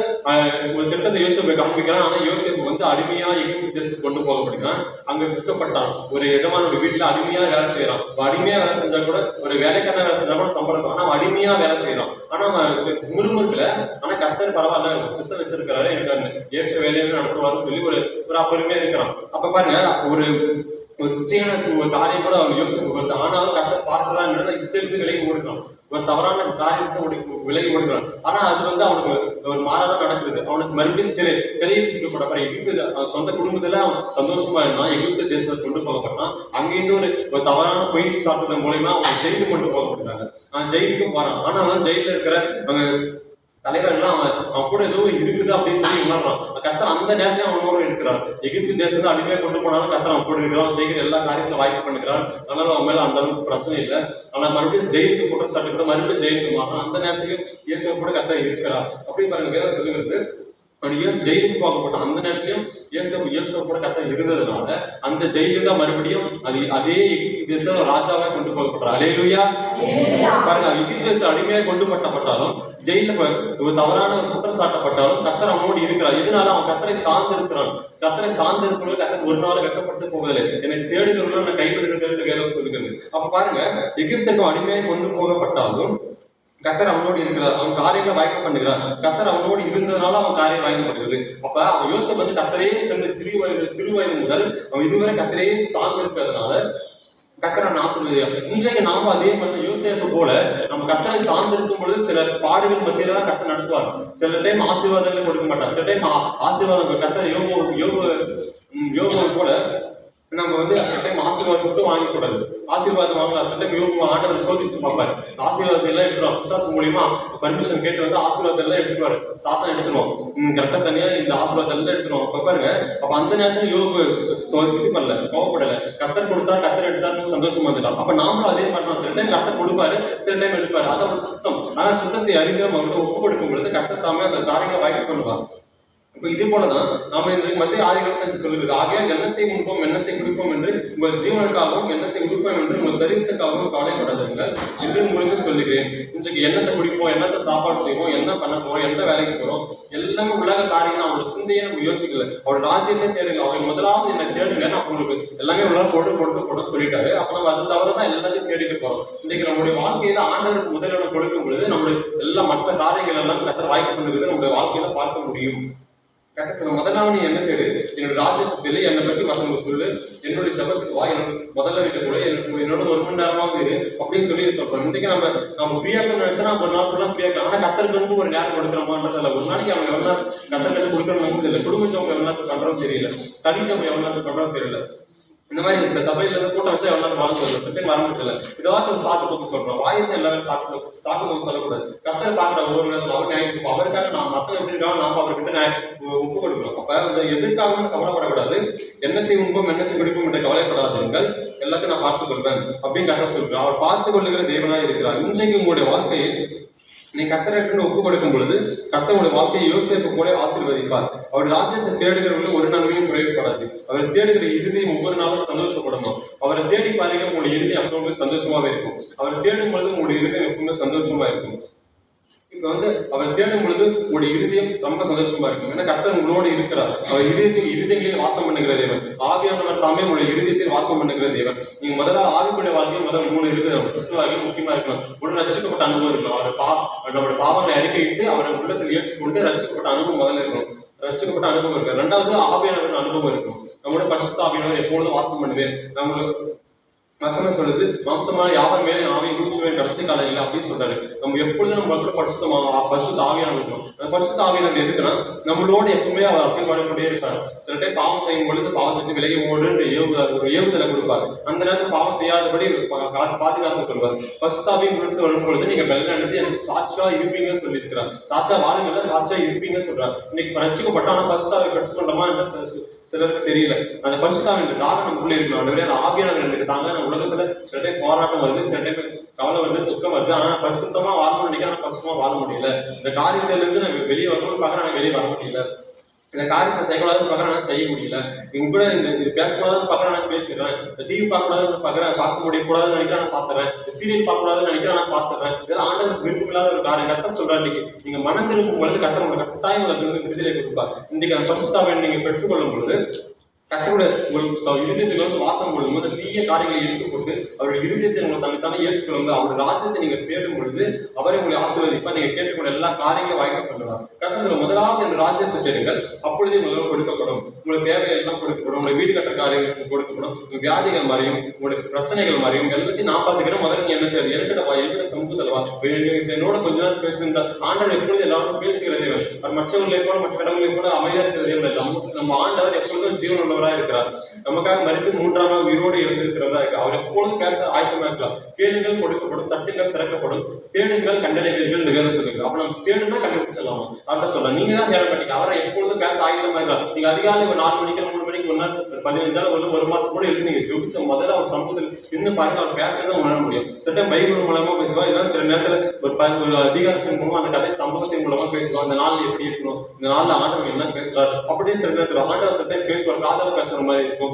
ஒரு திட்டத்தை யோசேப்பை காண்பிக்கிறான். ஆனா யோசேப்பு வந்து அடிமையா எகிப்து தேசத்துக்கு கொண்டு போகப்படுகிறான். அங்க விற்கப்பட்டான். ஒரு எஜமானோட வீட்டுல அடிமையா வேலை செய்யறான். அடிமையா வேலை செஞ்சா கூட, ஒரு வேலைக்கான வேலை செஞ்சா கூட சம்பளம். ஆனா அடிமையா வேலை செய்யறான். ஆனா முறுமுறுக்கல. ஆனா கர்த்தர் பரவாயில்ல, சித்தம் வச்சிருக்கிறாரு, எனக்கு ஏற்ற வேலையை நடத்துவாருன்னு சொல்லி ஒரு அப்பொறுமையா இருக்கிறான். அப்ப பாருங்க, ஒரு நிச்சயமான ஒரு காரியம் கூட அவங்க யோசிப்பு வருது. ஆனாலும் கர்த்தர் பார்க்கலான்னு இச்சைக்கு விலகி ஓடுறான். ஒரு தவறான காரியத்தை விலகி ஓடுகிறான். ஆனா அது வந்து அவனுக்கு ஒரு மாறாதான் நடக்குது. அவனுக்கு மறுபடியும் சிறையை தூக்கப்பட எகிப்து சொந்த குடும்பத்துல அவன் சந்தோஷமா இருந்தான். எகிப்து தேசத்தை கொண்டு போகப்பட்டான். அங்கிருந்து ஒரு தவறான பொய் சாப்பிட்டதன் மூலமா அவன் ஜெயிலுக்கு கொண்டு போகப்பட்டாங்க. ஜெயிலுக்கும் போறான். ஆனா அவன் ஜெயில இருக்கிற தலைவர்லாம் அவன் கூட ஏதோ இருக்குது அப்படின்னு சொல்லி உணர்றான். கர்த்தர் அந்த நேரத்துல அவனோட இருக்கிறார். எகிப்து தேசத்தை அடிமையா கொண்டு போனாலும் கர்த்தர் அவன் கூட இருக்கிறான். செய்கிற எல்லா காரியத்தையும் வாய்ப்பு பண்ணுகிறார். அதனால அவன் மேல அந்த அளவுக்கு பிரச்சனை இல்லை. ஆனா மறுபடியும் ஜெயிலுக்கு குற்றச்சாட்டு கூட மறுபடியும் ஜெயிலுக்கு மாறான். அந்த நேரத்துக்கு இயேசுவை கூட கர்த்தர் இருக்கிறார் அப்படின்னு பாருங்க வேதம் சொல்லுகிறது. ஜெயிலுக்கு போகப்பட்டான். அந்த நேரத்திலையும் இயேசுவை கூட கர்த்தர் இருந்ததுனால அந்த ஜெயிலு தான் மறுபடியும் அதே எகிப்து தேசம் ராஜாவை கொண்டு போகப்பட்டார். அல்லேலூயா. பாருங்க, எகிப்து தேசம் அடிமையா கொண்டு பட்டப்பட்டாலும் ஜெயில ஒரு தவறான ஒரு குற்றம் சாட்டப்பட்டாலும் கர்த்தர் அவனோடு இருக்கிறார். இதனால அவன் கர்த்தரை சார்ந்து இருக்கிறான். கர்த்தரை சார்ந்து இருக்கிறவங்க கர்த்தர் ஒரு நாள் வெட்கப்பட்டு போவதில்லை. என்னை தேடுகிறவங்க நான் கைவிடுகிறது வேதம் சொல்லுகிறது. அப்ப பாருங்க, எகிப்துக்கு அடிமையை கொண்டு போகப்பட்டாலும் கர்த்தர் அவனோடு இருக்கிறார். அவன் காரியங்களை வாய்க்க பண்ணுகிறார். கர்த்தர் அவனோடு இருந்ததுனால அவன் காரியம் வாய்க்கப்படுகிறது. அப்ப அவன் யோசேப்பு வந்து கர்த்தரே சிறு வயது முதல் அவன் இதுவரை கர்த்தரே சார்ந்து இருக்கிறதுனால கர்த்தரை ஆசீர்வதிக்கிறார். இன்றைக்கு நாம அதே மாதிரி யோசேப்பு போல நம்ம கர்த்தரை சார்ந்திருக்கும் பொழுது சில பாடுகள் மத்தியில தான் கர்த்தர் நடத்துவார். சில டைம் ஆசீர்வாதங்களை கொடுக்க மாட்டார். சில டைம் ஆசீர்வாதம் கர்த்தர் யோகோ போல நம்ம வந்து சில டைம் ஆசீர்வாதத்தை வாங்கக்கூடாது. ஆசீர்வாதம் வாங்கலாம். சில டைம் யோகா ஆண்டவர் சோதிச்சு பார்ப்பாரு. ஆசீர்வாதத்தை எல்லாம் எடுத்துருவோம். விசுவாசம் மூலியமா பர்மிஷன் கேட்டு வந்து ஆசீர்வாதம் எல்லாம் எடுத்துருவாரு. சாத்தான் எடுத்துருவோம். கரெக்டா தனியா இந்த ஆசீர்வாதம் எல்லாம் எடுத்துருவோம். பாருங்க, அப்ப அந்த நேரத்துல யோக இது பண்ணல, கோவப்படல. கர்த்தர் கொடுத்தா கர்த்தர் எடுத்தாரு சந்தோஷமா இருந்துட்டான். அப்ப நாமளும் அதே மாதிரி தான். சில டைம் கர்த்தர் கொடுப்பாரு, சில டைம் எடுப்பாரு. அது ஒரு சுத்தம். ஆனா சுத்தத்தை அறிந்து நம்ம வந்து ஒப்பு கொடுக்கும் பொழுது கர்த்தர் தாமே அந்த காரியங்களை வாய்ப்பு பண்ணுவார். இப்ப இது போலதான் நாம இந்த மத்திய 6:25 சொல்லுகிறது. ஆகையால் எண்ணத்தை உண்போம் எண்ணத்தை குடிப்போம் என்று உங்கள் ஜீவனுக்காகவும் எண்ணத்தை உடுப்போம் என்று உங்கள் சரீரத்துக்காகவும் கவலைப்படாதீர்கள் என்று உங்களுக்கு சொல்லுகிறேன். இன்றைக்கு எண்ணத்தை குடிப்போம், எண்ணத்தை சாப்பாடு செய்வோம், என்ன பண்ண போறோம், எந்த வேலைக்கு போறோம், எல்லாமே உலக காரியம். அவங்களோட சிந்தையை நம்ம யோசிக்கல. அவரோட ராஜ்யத்தை தேடுங்க. அவங்க முதலாவது என்ன தேடுங்க. அவங்களுக்கு எல்லாமே உலக போட்டு சொல்லிட்டாரு. அப்ப நம்ம அது தவிரதான் எல்லாத்தையும் தேடிக்க போறோம். இன்னைக்கு நம்மளுடைய வாழ்க்கையில ஆண்டவருக்கு முதலிடம் கொடுக்கும் பொழுது நம்மளுடைய எல்லா மற்ற காரியங்கள் எல்லாம் கர்த்தர் வாய்ப்பு பண்ணுகிறது நம்மளுடைய வாழ்க்கையில பார்க்க முடியும். கரெக்டா சொல்ல முதல்ல நீ என்ன தேடு, என்னோட ராஜ்யத்தில் என்னை பத்தி மற்றவங்களுக்கு சொல்லு, என்னுடைய ஜபத்துக்கு வா, என்னோட முதல்ல வீட்டு கூட என்னோட 1 மணி நேரமாவது இரு அப்படின்னு சொல்லி சொல்றோம். இன்னைக்கு நம்ம ஃப்ரீயா நினைச்சா ஒரு நாள் ஃபுல்லா ஃப்ரீயா இருக்கலாம். ஆனா கத்தருக்கு வந்து ஒரு நேரம் கொடுக்குறோமான்றது இல்லை. ஒரு நாளைக்கு அவங்க எவ்வளவு கத்தருக்கு கொடுக்குறோம் தெரியல, குடும்ப ஜபம் எவ்வளவு பண்றோம் தெரியல, தனி ஜபம் எவ்வளவு பண்றோம் தெரியல. இந்த மாதிரி சபையில இருந்து கூட்டம் வச்சா எவ்வளவு வர முடியல, சில வர முடியல. ஏதாச்சும் ஒரு சாக்கு போக்கு சொல்றோம். வாயிட்டு எல்லாரும் சாக்கு போக்கு சொல்லக்கூடாது. கத்தர் பாக்குற ஒவ்வொரு நேரத்தில் அவர் நியாயம் அவருக்காக நான் மத்தம் எப்படி இருக்காங்க நாம அவர்கிட்ட ஒப்பு கொடுக்கணும். அப்ப அந்த எதுக்காகவும் கவலைப்படக்கூடாது. எண்ணத்தை உண்போம் எண்ணத்தை குடிப்போம் என்று கவலைப்படாதீர்கள், எல்லாத்தையும் நான் பார்த்துக் கொள்வேன் அப்படின்னு கத்தர் சொல்றார். அவர் பார்த்துக் கொள்ளுகிற தேவனாக இருக்கிறார். இன்றைக்கு உங்களுடைய வாழ்க்கையை நீ கத்தருக்கு ஒப்பு கொடுக்கும் பொழுது கத்தருடைய வாழ்க்கையை யோசேப்பு போல ஆசீர்வதிப்பார். அவர் ராஜ்யத்தை தேடுகிறவர்கள் ஒரு நன்மையும் குறையப்படாது. அவர் தேடுகிற இறுதியும் ஒவ்வொரு நாளும் சந்தோஷப்படணும். அவரை தேடி பாருங்க, உங்களுடைய இறுதி எப்பவுமே சந்தோஷமாவே இருக்கும். அவரை தேடும் பொழுது உங்களுடைய இறுதியம் எப்பவுமே சந்தோஷமா இருக்கும். இப்ப அவர் தேடும் பொழுது உங்களுடைய இருதயம் ரொம்ப சந்தோஷமா இருக்கும். ஏன்னா கர்த்தர் உங்களோடு இருக்கிறார். அவர் இருதயங்களில் வாசம் பண்ணுகிற தேவன். ஆவியானவர் தாமே உங்களுடைய இருதயத்தில் வாசம் பண்ணுகிற தேவன். நீங்க முதல்ல ஆவிக்குரிய வாழ்க்கையில் முதல் 3 இருக்குது. கிறிஸ்துவ வாழ்க்கையில் முக்கியமா இருக்கணும். ஒரு ரட்சிக்கப்பட்ட அனுபவம் இருக்கணும். நம்மளுடைய பாவங்களை அறிக்கையிட்டு அவரை உள்ளத்தில் ஏற்றுக்கொண்டு ரட்சிக்கப்பட்ட அனுபவம் முதல்ல இருக்கணும். ரட்சிக்கப்பட்ட அனுபவம் இருக்கு. 2வது ஆவியானவர் அனுபவம் இருக்கும். நம்மளோட பரிசுத்த ஆவியானவர் எப்பொழுதும் வாசம் பண்ணுவேன். நம்மளுக்கு வசனம் சொல்லுது, மாம்சமான யாவர் மேலே ஆவியை ஊற்றுவேன் கடைசி காலையில் அப்படின்னு சொல்றாரு. நம்ம எப்பொழுதும் நம்ம மக்கள் பரிசுத்த ஆவியானவர் இருக்கணும். அந்த பரிசுத்த ஆவியானவர் எதுக்குன்னா நம்மளோட எப்பவுமே அவர் அசைவாடிக்கொண்டே இருக்காரு. சில டைம் பாவம் செய்யும் பொழுது பாவத்துக்கு விலகி ஓடுன்ற ஒரு ஏவுதலை கொடுப்பாரு. அந்த நேரத்தில் பாவம் செய்யாதபடி பாதுகாத்து கொள்வார். பரிசுத்த ஆவியின் கொடுத்து வரும் பொழுது நீங்க வெள்ளம் எடுத்து எனக்கு சாட்சியா இருப்பீங்கன்னு சொல்லியிருக்கிறார். சாட்சியா வாழுங்க, சாட்சியா இருப்பீங்கன்னு சொல்றாரு. இன்னைக்கு ரட்சிக்கப்பட்ட ஆனா பரிசுத்த ஆவியை கற்றுக்கொண்டோமா என்ன சிலருக்கு தெரியல. அந்த பரிசுத்தாவின் தாகம் நமக்குள்ள இருக்கணும். அந்த ஆவியானவர் எனக்கு தாங்க. நம்ம உலகத்துல சில டைம் போராட்டம் வருது, சில டைம் கவலை வருது, துக்கம் வருது. ஆனா பரிசுத்தமா வாழணும்னு நினைக்கிறேன், பரிசுத்தமா வாழ முடியல. இந்த காரியத்துல இருந்து நான் வெளியே வரணும்னு பாக்குறேன், வெளியே வர முடியல. இந்த காரியத்தை செய்யக்கூடாதுன்னு பாக்குறேன், செய்ய முடியல. இவங்க கூட இது பேசக்கூடாதுன்னு பாக்குறேன், நான் பேசுறேன். இந்த டிவி பார்க்கக்கூடாதுன்னு பாக்குறேன், பார்க்க முடியக்கூடாதுன்னு நினைக்கிறேன், நான் பாத்துறேன். சீரியல் பார்க்கக்கூடாதுன்னு நினைக்கிறேன், நான் பாத்துறேன். இதெல்லாம் ஆண்டவருக்கு விருப்பமில்லாத ஒரு காரியம். கர்த்தர் சொல்றாரு, நீங்க மனம் திரும்பும் பொழுது கர்த்தர் உங்களுக்கு கட்டாயம் உங்களுக்கு விடுதலை கொடுப்பார். இன்னைக்கு அந்த பரிசுத்தாவை நீங்க பெற்றுக்கொள்ளும் பொழுது கர்த்தருடைய இருதயத்தில் வந்து வாசம் கொள்ளும்போது தீய காரியங்களை எடுத்து போட்டு அவருடைய இருதயத்தை உங்களை தன்னைத்தானே ஏற்றுக்கொள்ளும். அவருடைய ராஜ்யத்தை நீங்க தேடும் பொழுது அவரை உங்களை ஆசீர்வதிப்பா. நீங்க கேட்டுக்கொள்ள எல்லா காரியங்களும் வாய்க்க பண்ணுவார். கர்த்தர் சொல்ல முதலாவது இந்த ராஜ்யத்தை தேடுங்கள், அப்பொழுதே உங்களுக்கு கொடுக்கப்படும். உங்களுக்கு தேவையெல்லாம் கொடுக்கப்படும். உங்களுடைய வீடு கட்டுற காரியங்களுக்கு கொடுக்கப்படும். உங்க வியாதிகள் மறையும், உங்களுடைய பிரச்சனைகள் மறையும். எல்லாத்தையும் நான் பார்த்துக்கிறேன். முதல்ல நீ என்ன தேவை, என்கிட்ட சமூகத்தல்வா என்னோட கொஞ்ச நேரம் பேசுகின்ற ஆண்டவர் எப்பொழுது எல்லாரும் பேசுகிறதே. மற்றவர்களை போல மற்ற கடவுளை போல அமைதியா இருக்கிறதே இல்லை. நம்ம ஆண்டவர் எப்பொழுதும் ஜீவன் இருக்கிறார். நமக்காக மரித்து 3ஆம் நாள் உயிரோடு எழுந்திருக்கிறதா இருக்கு. அவர் எப்பொழுதும் பேச ஆயத்தமா இருக்கலாம். கேளுங்கள் கொடுக்கப்படும், தட்டுங்கள் திறக்கப்படும், தேடுங்கள் கண்டடைவீர்கள் வேதம் சொல்லுங்க. அப்ப நம்ம தேடுனா கண்டுபிடிச்சிடலாம். அவர்கிட்ட சொல்ல நீங்க தான் தேட மாட்டீங்க. அவரை எப்பொழுதும் பேச ஆயுதமா இருக்கலாம். நீங்க அதிகாலை ஒரு 4 மணிக்கு 3 மணிக்கு 15 ஒரு மாசம் கூட எழுதி நீங்க ஜெபிச்ச முதல்ல அவர் சமூகத்தில் இன்னும் பாருங்க, அவர் பேசதான் உணர முடியும். சில பைபிள் மூலமா பேசுவா, இல்லை சில நேரத்துல ஒரு அதிகாரத்தின் மூலமா அந்த கதை சமூகத்தின் மூலமா பேசுவோம். அந்த நாள் எப்படி இருக்கணும், இந்த நாள்ல ஆண்டவர் என்ன பேசுறாரு அப்படின்னு சில நேரத்தில் ஆண்டவர் சில டைம் பேசுவார், காதல் பேசுற மாதிரி இருக்கும்.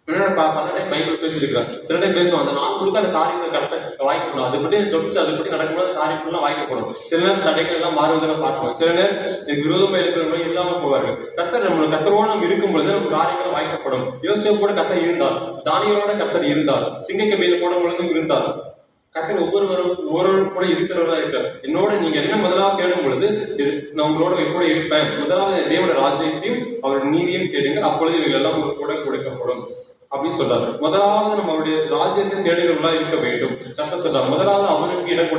பல டைம் பைபிள் பேசியிருக்கிறார். சில டைம் பேசுவோம். அந்த நாள் முழுக்க அந்த காரியத்தை கரெக்டாக வாய்க்கணும். அதுபடி சொல்லிச்சு அதுபடி நடக்கும்போது காரியங்கள்லாம் வாய்க்கப்படும். சில நேரம் தடைகள் எல்லாம் மாறுவதெல்லாம் பார்க்கணும். சில நேரம் விரோதமா இருக்கிற மாதிரி இல்லாம போவார்கள். கத்தரோடு நம்ம இருக்கும்பொழுது நம்ம காரியங்கள் வாய்க்கப்படும். யோசேப்போட கத்தர் இருந்தார், தானியலோட கத்தர் இருந்தார், சிங்கக்கு மேல போடும் பொழுதும் இருந்தார். கர்த்தர் ஒவ்வொருவரும் கூட இருக்கிறவரா இருக்கார். என்னோட நீங்க என்ன முதலாவது தேடும் பொழுது நான் உங்களோட கூட இருப்பேன். முதலாவது தேவனோட ராஜ்யத்தையும் அவருடைய நீதியையும் தேடுங்க, அப்பொழுது இவங்க எல்லாம் கூட கொடுக்கப்படும் அப்படின்னு சொல்றாரு. முதலாவது நம்ம அவருடைய ராஜ்யத்தை தேடுகிறவர்களா இருக்க வேண்டும். கர்த்தர் சொல்றாரு, முதலாவது அவருக்கு இடம்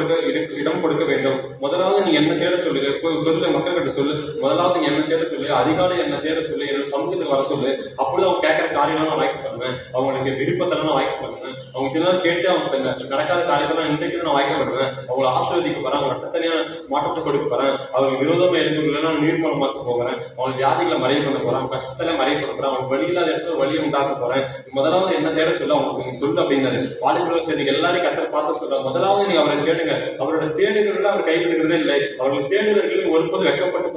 கொடுக்க வேண்டும். முதலாவது நீங்க என்ன தேட சொல்லுங்க, சொல்லு மக்கள்கிட்ட சொல்லு. முதலாவது என்ன தேட சொல்லு, அதிகாலை என்ன தேட சொல்லு, என்னோட சமூகத்துக்கு வர சொல்லு. அப்பொழுது அவங்க கேட்கிற காரியம்லாம் நான் வாய்ப்பு பண்ணுவேன். அவங்களுக்கு விருப்பத்தெல்லாம் நான் வாய்ப்பு பண்ணுவேன். அவங்க இதெல்லாம் கேட்டு அவங்க நடக்காத காரியத்தெல்லாம் இன்றைக்கு நான் வாய்க்க பண்ணுவேன். அவங்களை ஆசீர்வதிக்க போறேன், அவங்க ரத்தத்தனியான மாற்றத்தை கொடுக்க போறேன். அவங்க விரோதமா இருக்கிறதுல நீர்மூலமாக்க போகிறேன். அவங்க வியாதிகளை மறைய பண்ண போறேன், அவங்க கஷ்டத்துல மறைய பண்ண போறேன். அவங்க வழியில்லாத இடத்துல வழியை உண்டாக்க போறேன். முதலாவது என்ன தேட சொல்ல அவங்களுக்கு நீங்க சொல்லு அப்படின்னாரு. வாலிபர்களும் சரி எல்லாரையும் கத்தர் பார்த்து சொல்ல முதலாவது நீங்க அவரை தேடுங்க. அவரோட தேடுகிறத அவர் கைவிடுகிறதே இல்லை. அவர்கள் தேடுகிறவர்களுக்கு ஒருபோது வெக்கப்பட்டு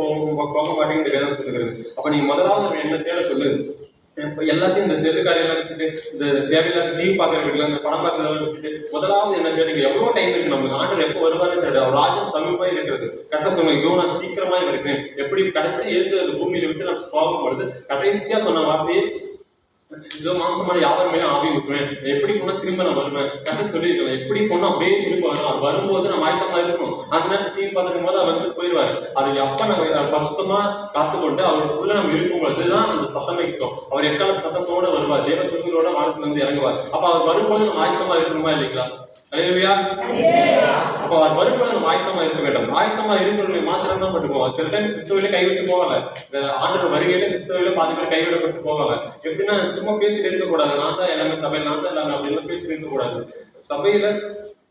போக மாட்டேங்குது வேதம் சொல்லுகிறது. அப்ப நீங்க முதலாவது என்ன தேட சொல்லு. எல்லாத்தையும் இந்த செல்லு காரியெல்லாம் விட்டுட்டு, இந்த தேவையில்லாத டிவி பார்க்கறதுல, இந்த படம் பார்க்கறத விட்டுட்டு முதலாவது என்ன தேடுங்க. எவ்வளவு டைம் இருக்கு நமக்கு, ஆண்டவர் எப்போ வருவாரு தேடு. அவர் ராஜ்யம் சமீபமா இருக்கிறது. கரெக்டா சொல்லுங்க, இதோ நான் சீக்கிரமா இருக்கேன். எப்படி கடைசி இயேசு அந்த பூமியில விட்டு நான் போகும்பொழுது கடைசியா சொன்ன வார்த்தையை இதோ மாம்சமான யாவர் மேலும் ஆவி விட்டுவேன், எப்படி போனா திரும்ப நான் வருவேன். கர்த்தர் சொல்லியிருக்கலாம், எப்படி போனா அப்படியே திரும்ப வரும். அவர் வரும்போது நம்ம ஆயத்தமா இருக்கணும். அந்த நேரத்தில் டிவி பார்த்துக்கும் போது அவர் வந்து போயிடுவாரு. அது எப்ப நம்ம பரிசுத்தமா காத்துக்கொண்டு அவருக்குள்ள நம்ம இருக்கும்போதுதான் அந்த சத்தமே கேட்கும். அவர் எக்கால சத்தத்தோட வருவார், தேவ தூதர்களோட வானத்துல இருந்து இறங்குவார். அப்ப அவர் வரும்போது நம்ம ஆயத்தமா இருக்கணுமா இல்லைங்களா? அல்லேலூயா. அப்ப அவர் வரும்போது நம்ம ஆயத்தமா இருக்க வேண்டும். ஆயத்தமா இருக்கிறவங்க மாத்திரம் தான் பட்டு போவாங்க. சில டைம் கிறிஸ்துவிலே கைவிட்டு போவாங்க. ஆண்டவர் வருகையில கிறிஸ்துவிலே பாதி பேர் கைவிடப்பட்டு போவாங்க. எப்படின்னா சும்மா பேசிட்டு இருக்கக்கூடாது, நான் தான் எல்லாமே சபையில், நான் தான் எல்லாமே அப்படின்னு பேசிட்டு இருக்கக்கூடாது. சபையில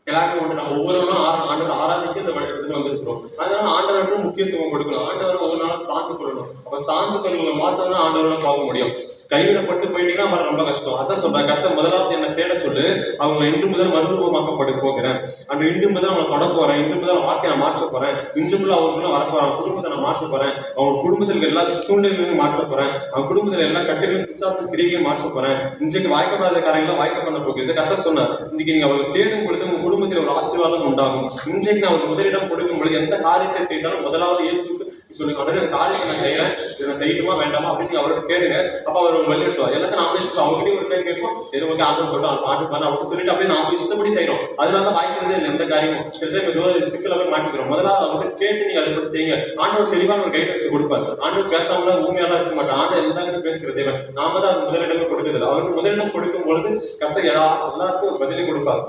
எல்லாருக்கும் ஒன்று, நம்ம ஒவ்வொருவரும் ஆண்டவர் ஆராதிக்க இந்த இடத்துக்கு வந்திருக்கிறோம். அதனால ஆண்டவருக்கும் முக்கியத்துவம் கொடுக்கணும். ஆண்டவர் ஒவ்வொரு நாளும் சார்ந்து கொள்ளணும். அப்ப சார்ந்து கொள்ளுங்க மாத்திரம் தான் ஆண்டவரை பார்க்க முடியும். கைவிடப்பட்டு போயிட்டீங்கன்னா அவர் ரொம்ப கஷ்டம். அதான் சொல்றேன், கர்த்தர் முதலாவது என்ன தேட சொல்லு, அவங்க இன்று முதல் மறுரூபமாக்கப்பட்டு போகிறேன், அந்த இன்று முதல் அவங்களை தொட போறேன், இன்று முதல் வாழ்க்கையை நான் மாற்ற போறேன், இன்று முதல் அவங்களுக்குள்ள வரப்போறேன், குடும்பத்தை நான் மாற்ற போறேன், அவங்க குடும்பத்தில் எல்லா சூழ்நிலைகளையும் மாற்ற போறேன், அவங்க குடும்பத்தில் எல்லா கட்டுகளும் பிசாசு கிரிகையும் மாற்ற போறேன், இன்றைக்கு வாய்க்கப்படாத காரியங்களை வாய்க்க பண்ண போகுது. கர்த்தர் சொன்னார், இன்னைக்கு நீங்க அவர்கள் தேடும் பொழுது உங்க குடும்பத்தில் ஒரு ஆசீர்வாதம் உண்டாகும். இன்றைக்கு நான் அவருக்கு முதலிடம் கொடுக்கும் பொழுது எந்த காரியத்தை செய்தாலும் முதலாவது இயேசுக்கு சொல்லுங்க, அதனால காரியத்தை நான் செய்யறேன், இதை நான் செய்யணுமா வேண்டாமா அப்படின்னு அவர்கிட்ட கேளுங்க. அப்ப அவர் வழிநடத்துவார். எல்லாத்தையும் நாம இஷ்டம் அவங்ககிட்ட ஒரு டைம் கேட்போம், சரி ஓகே ஆண்டு சொல்றோம், பாட்டு பாரு அப்படின்னு சொல்லிட்டு அப்படியே நாம இஷ்டப்படி செய்யறோம். அதனால வாய்க்கிறதே இல்லை எந்த காரியமும். சில டைம் ஏதோ சிக்கலாவே மாட்டிக்கிறோம். முதலாவது அவர்கிட்ட கேட்டு நீங்க அதை பற்றி செய்யுங்க. ஆண்டவர் தெளிவான ஒரு கைடன்ஸ் கொடுப்பார். ஆண்டவர் பேசாமல ஊமையாதான் இருக்க மாட்டார். ஆண்டவர் எல்லாருக்கும் பேசுகிற தேவன். நாம தான் அவருக்கு முதலிடம் கொடுக்குறது. அவருக்கு முதலிடம் கொடுக்கும் பொழுது கர்த்தர் எல்லாருக்கும் பதிலை கொடுப்பார்.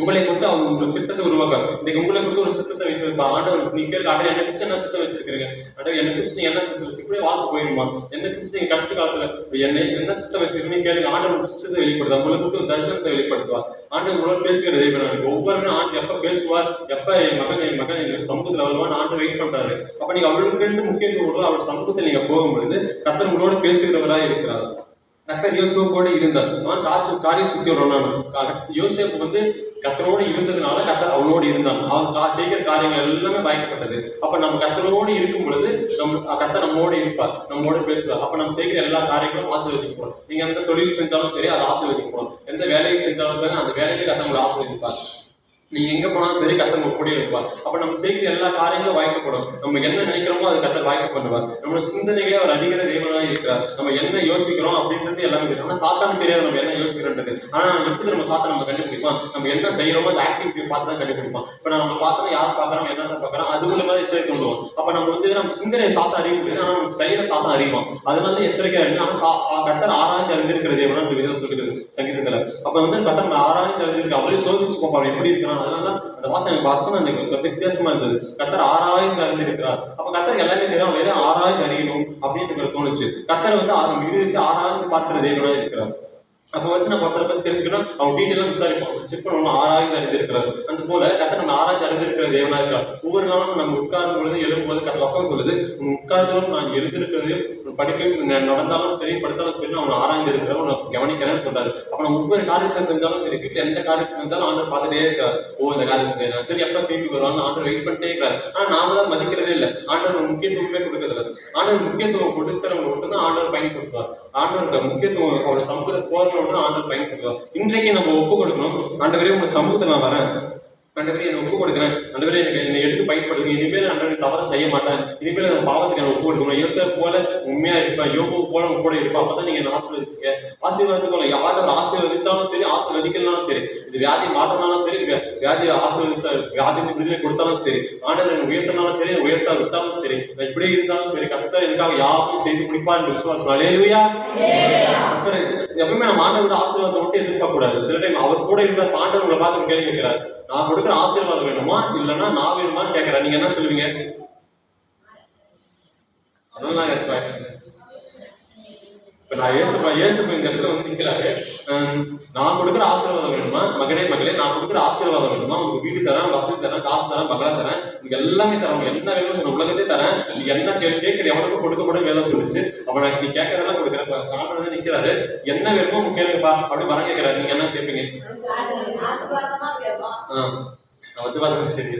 உங்களை கொண்டு அவங்க உங்களுக்கு திட்டத்தை உருவாக்காரு. இன்னைக்கு உங்களை கொண்டு ஒரு சித்தத்தை வைத்திருப்பா. ஆண்டவர் நீ கேட்க, ஆண்டவர் என்ன குறிச்சு என்ன சித்தம் வச்சிருக்கீங்க, ஆண்டவர் என்ன குறிச்சு நீ என்ன சித்தம் வச்சு இப்படியே வாழ்க்கை போயிருமா, என்ன குறிச்சு நீங்க கடைசி காலத்துல என்ன சித்தம் வச்சிருக்கீங்க கேளுங்க. ஆண்டவர் சித்தத்தை வெளிப்படுத்தா, உங்களை குறித்து ஒரு தரிசனத்தை வெளிப்படுத்துவார். ஆண்டவர் உங்களோட பேசுகிறதே ஒவ்வொரு ஆண்டு எப்ப பேசுவார், எப்ப என் மகன் எங்க சமூகத்துல வருவான்னு ஆண்டு வெயிட் பண்றாரு. அப்ப நீங்க அவருக்கு முக்கியத்துவம் கொடுத்து அவர் சமூகத்தில் நீங்க போகும்பொழுது கர்த்தர் உங்களோட பேசுகிறவராய் இருக்கிறார். கர்த்தர் யோசேப்போடு இருந்தார். காரியம் சுத்தி வரணும். யோசேப்பு வந்து கர்த்தரோடு இருந்ததுனால கர்த்தர் அவனோடு இருந்தான். அவன் செய்கிற காரியங்கள் எல்லாமே பயக்கப்பட்டது. அப்ப நம்ம கர்த்தரோடு இருக்கும் பொழுது கர்த்தர் நம்மோடு இருப்பார், நம்மோடு பேசுவார். அப்ப நம்ம செய்கிற எல்லா காரியங்களும் ஆசீர்வதிக்கப்படும். நீங்க எந்த தொழில் செஞ்சாலும் சரி அது ஆசீர்வதிக்கப்படும். எந்த வேலையை செஞ்சாலும் சரி அந்த வேலையிலே கர்த்தர் உங்களை ஆசீர்வதிப்பார். நீங்க எங்க போனாலும் சரி கர்த்தர் உங்க கூட இருப்பார். அப்ப நம்ம செய்கிற எல்லா காரியங்களும் வாய்க்கப்படும். நம்ம என்ன நினைக்கிறோமோ அது கர்த்தர் வாய்க்க பண்ணுவார். நம்ம சிந்தனைகளே அவர் அதிகார தேவனாக இருக்கிறார். நம்ம என்ன யோசிக்கிறோம் அப்படின்றது எல்லாமே தெரியும். ஆனா சாத்தானுக்கு தெரியாது நம்ம என்ன யோசிக்கிறோன்றது. ஆனா எப்படி நம்ம சாத்தா நம்ம கண்டுபிடிப்பான், நம்ம என்ன செய்யறோமோ அந்த ஆக்டிவிட்டி பார்த்து தான் கண்டுபிடிப்பான். இப்ப நம்ம பார்த்தோம் யார் பாக்குறோம் என்னதான் பாக்குறோம் அது உள்ள மாதிரி எச்சரிக்கை கொண்டு வரும். அப்ப நம்ம வந்து நம்ம சிந்தனையை சாத்தா அறிய முடியாது, ஆனா நம்ம செய்யற சாத்தா அறிவோம். அதனால எச்சரிக்கையா இருக்கு. ஆனா கர்த்தர் ஆராய்ந்து அறிந்திருக்கிற தேவனா அந்த விதம் சொல்லுது சங்கீதத்துல. அப்ப வந்து கர்த்தர் ஆராய்ந்து அறிந்திருக்க அவரே சோதிச்சு பார்ப்பார் எப்படி இருக்கிறான். அதனால அந்த வாசனம் அந்த வித்தியாசமா இருந்தது. கர்த்தர் ஆராய்ந்து அறிந்திருக்கிறார். அப்ப கர்த்தர் எல்லாமே தெரியும், வேற ஆராய்ந்து அறியணும் அப்படின்னு தோணுச்சு. கர்த்தர் வந்து இருதயத்தை ஆராய்ந்து பார்க்கிற தேவனா இருக்கிறார். அப்ப வந்து நம்ம ஒருத்தரை பத்தி தெரிஞ்சுக்கணும், அவங்க வீட்டெல்லாம் விசாரிப்போம், செக் பண்ணணும், ஆராய்ந்து அறிந்திருக்கிறார். அந்த போல கர்த்தர் நம்ம ஆராய்ந்து அறிந்திருக்கிற தேவனா இருக்கிறார். ஒவ்வொரு நாளும் நம்ம உட்கார்ந்து பொழுது எழும்போது கர்த்தர் வசனம் சொல்லுது, உட்கார்ந்தாலும் நான் எழுந்திருக்கிறதையும் படிக்க நடந்தாலும் சரி படுத்தாலும் சரி அவனை ஆராய்ந்து இருக்கிறவன் உனக்கு கவனிக்கிறேன்னு சொல்றாரு. அப்ப நம்ம ஒவ்வொரு காரியத்தை செஞ்சாலும் சரி, வீட்டுல எந்த காரியத்தை செஞ்சாலும் ஆண்டவர் பார்த்துட்டே இருக்காரு. இந்த காரியத்தை செய்யலாம் சரி, எப்ப திருப்பி வருவாங்க ஆண்டவர் வெயிட் பண்ணிட்டே இருக்காரு. ஆனா நாம தான் மதிக்கிறதே இல்லை. ஆண்டவர் முக்கியத்துவமே கொடுக்கறதில்ல. ஆண்டவர் முக்கியத்துவம் கொடுக்கிறவங்க மட்டும்தான் ஆண்டவர் பயன்படுத்துவார். ஆண்டவருக்கு முக்கியத்துவம் அவருடைய சமூகத்தை போறவங்க ஆண்டவர் பயன்படுத்துவார். இன்றைக்கு நம்ம ஒப்பு கொடுக்கணும், ஆண்டவரே உங்க சமூகத்துல நான் வரேன், ஆண்டவரே என்னை ஒப்பு கொடுக்குறேன், ஆண்டவரே எனக்கு என்னை எடுத்து பயன்படுத்துங்க, இனிமேல் ஆண்டவரை தவறு செய்ய மாட்டேன், இனிமேல் நான் பாவத்துக்கு எனக்கு ஒப்பு கொடுக்கணும், யோசேப்பு போல உண்மையா இருப்பேன், யோபு போல உங்க கூட இருப்பேன். அப்பதான் நீங்க என்ன ஆசீர்வதிப்பீங்க. ஆசீர்வாதத்துக்குள்ள யாரும் ஆசீர்வதிச்சாலும் சரி ஆசீர்வதிக்கலாலும் சரி, இது வியாதி மாற்றினாலும் சரி, வியாதி ஆசீர்வதித்த வியாதி விடுதலை கொடுத்தாலும் சரி, ஆண்டவர் என்னை உயர்த்தினாலும் சரி உயர்த்தா விட்டாலும் சரி, நான் இப்படியே இருந்தாலும் சரி கர்த்தர் எனக்காக யாரும் செய்து முடிப்பார் என்று விசுவாசம். அல்லேலூயா. கர்த்தர் எப்பவுமே நம்ம ஆண்டவரோட ஆசீர்வாதத்தை மட்டும் எதிர்பார்க்க கூடாது. சில டைம் அவர் கூட இருந்தார், ஆண்டவர் உங்களை பார்த்து கேள்வி கேட்கிறார், நான் கொடுக்குற ஆசீர்வாதம் வேணுமா இல்லைன்னா நான் வேணுமான்னு கேட்கிறேன். நீங்க என்ன சொல்லுவீங்க? அதெல்லாம் இப்ப நான் இயேசுப்பா இந்த இடத்துல வந்து நிற்கிறாரு, நான் கொடுக்குற ஆசீர்வாதம் வேணுமா, மகனே மகளே நான் கொடுக்குற ஆசீர்வாதம் வேணுமா, உங்களுக்கு வீடு தரேன், வசதி தரேன், காசு தரேன், பங்களா தரேன், நீங்க எல்லாமே தரேன், என்ன வேணும் சொன்ன உலகத்தே தரேன், நீங்க என்ன கேட்கிற எவனுக்கும் கொடுக்க கூட வேதம் சொல்லிச்சு. அப்ப நான் நீ கேட்கறதெல்லாம் கொடுக்குறேன். காரணம் நிற்கிறாரு, என்ன வேணுமோ கேளுங்கப்பா அப்படி வர கேட்கிறாரு. நீங்க என்ன கேட்பீங்க? வந்து பார்த்தா சரி.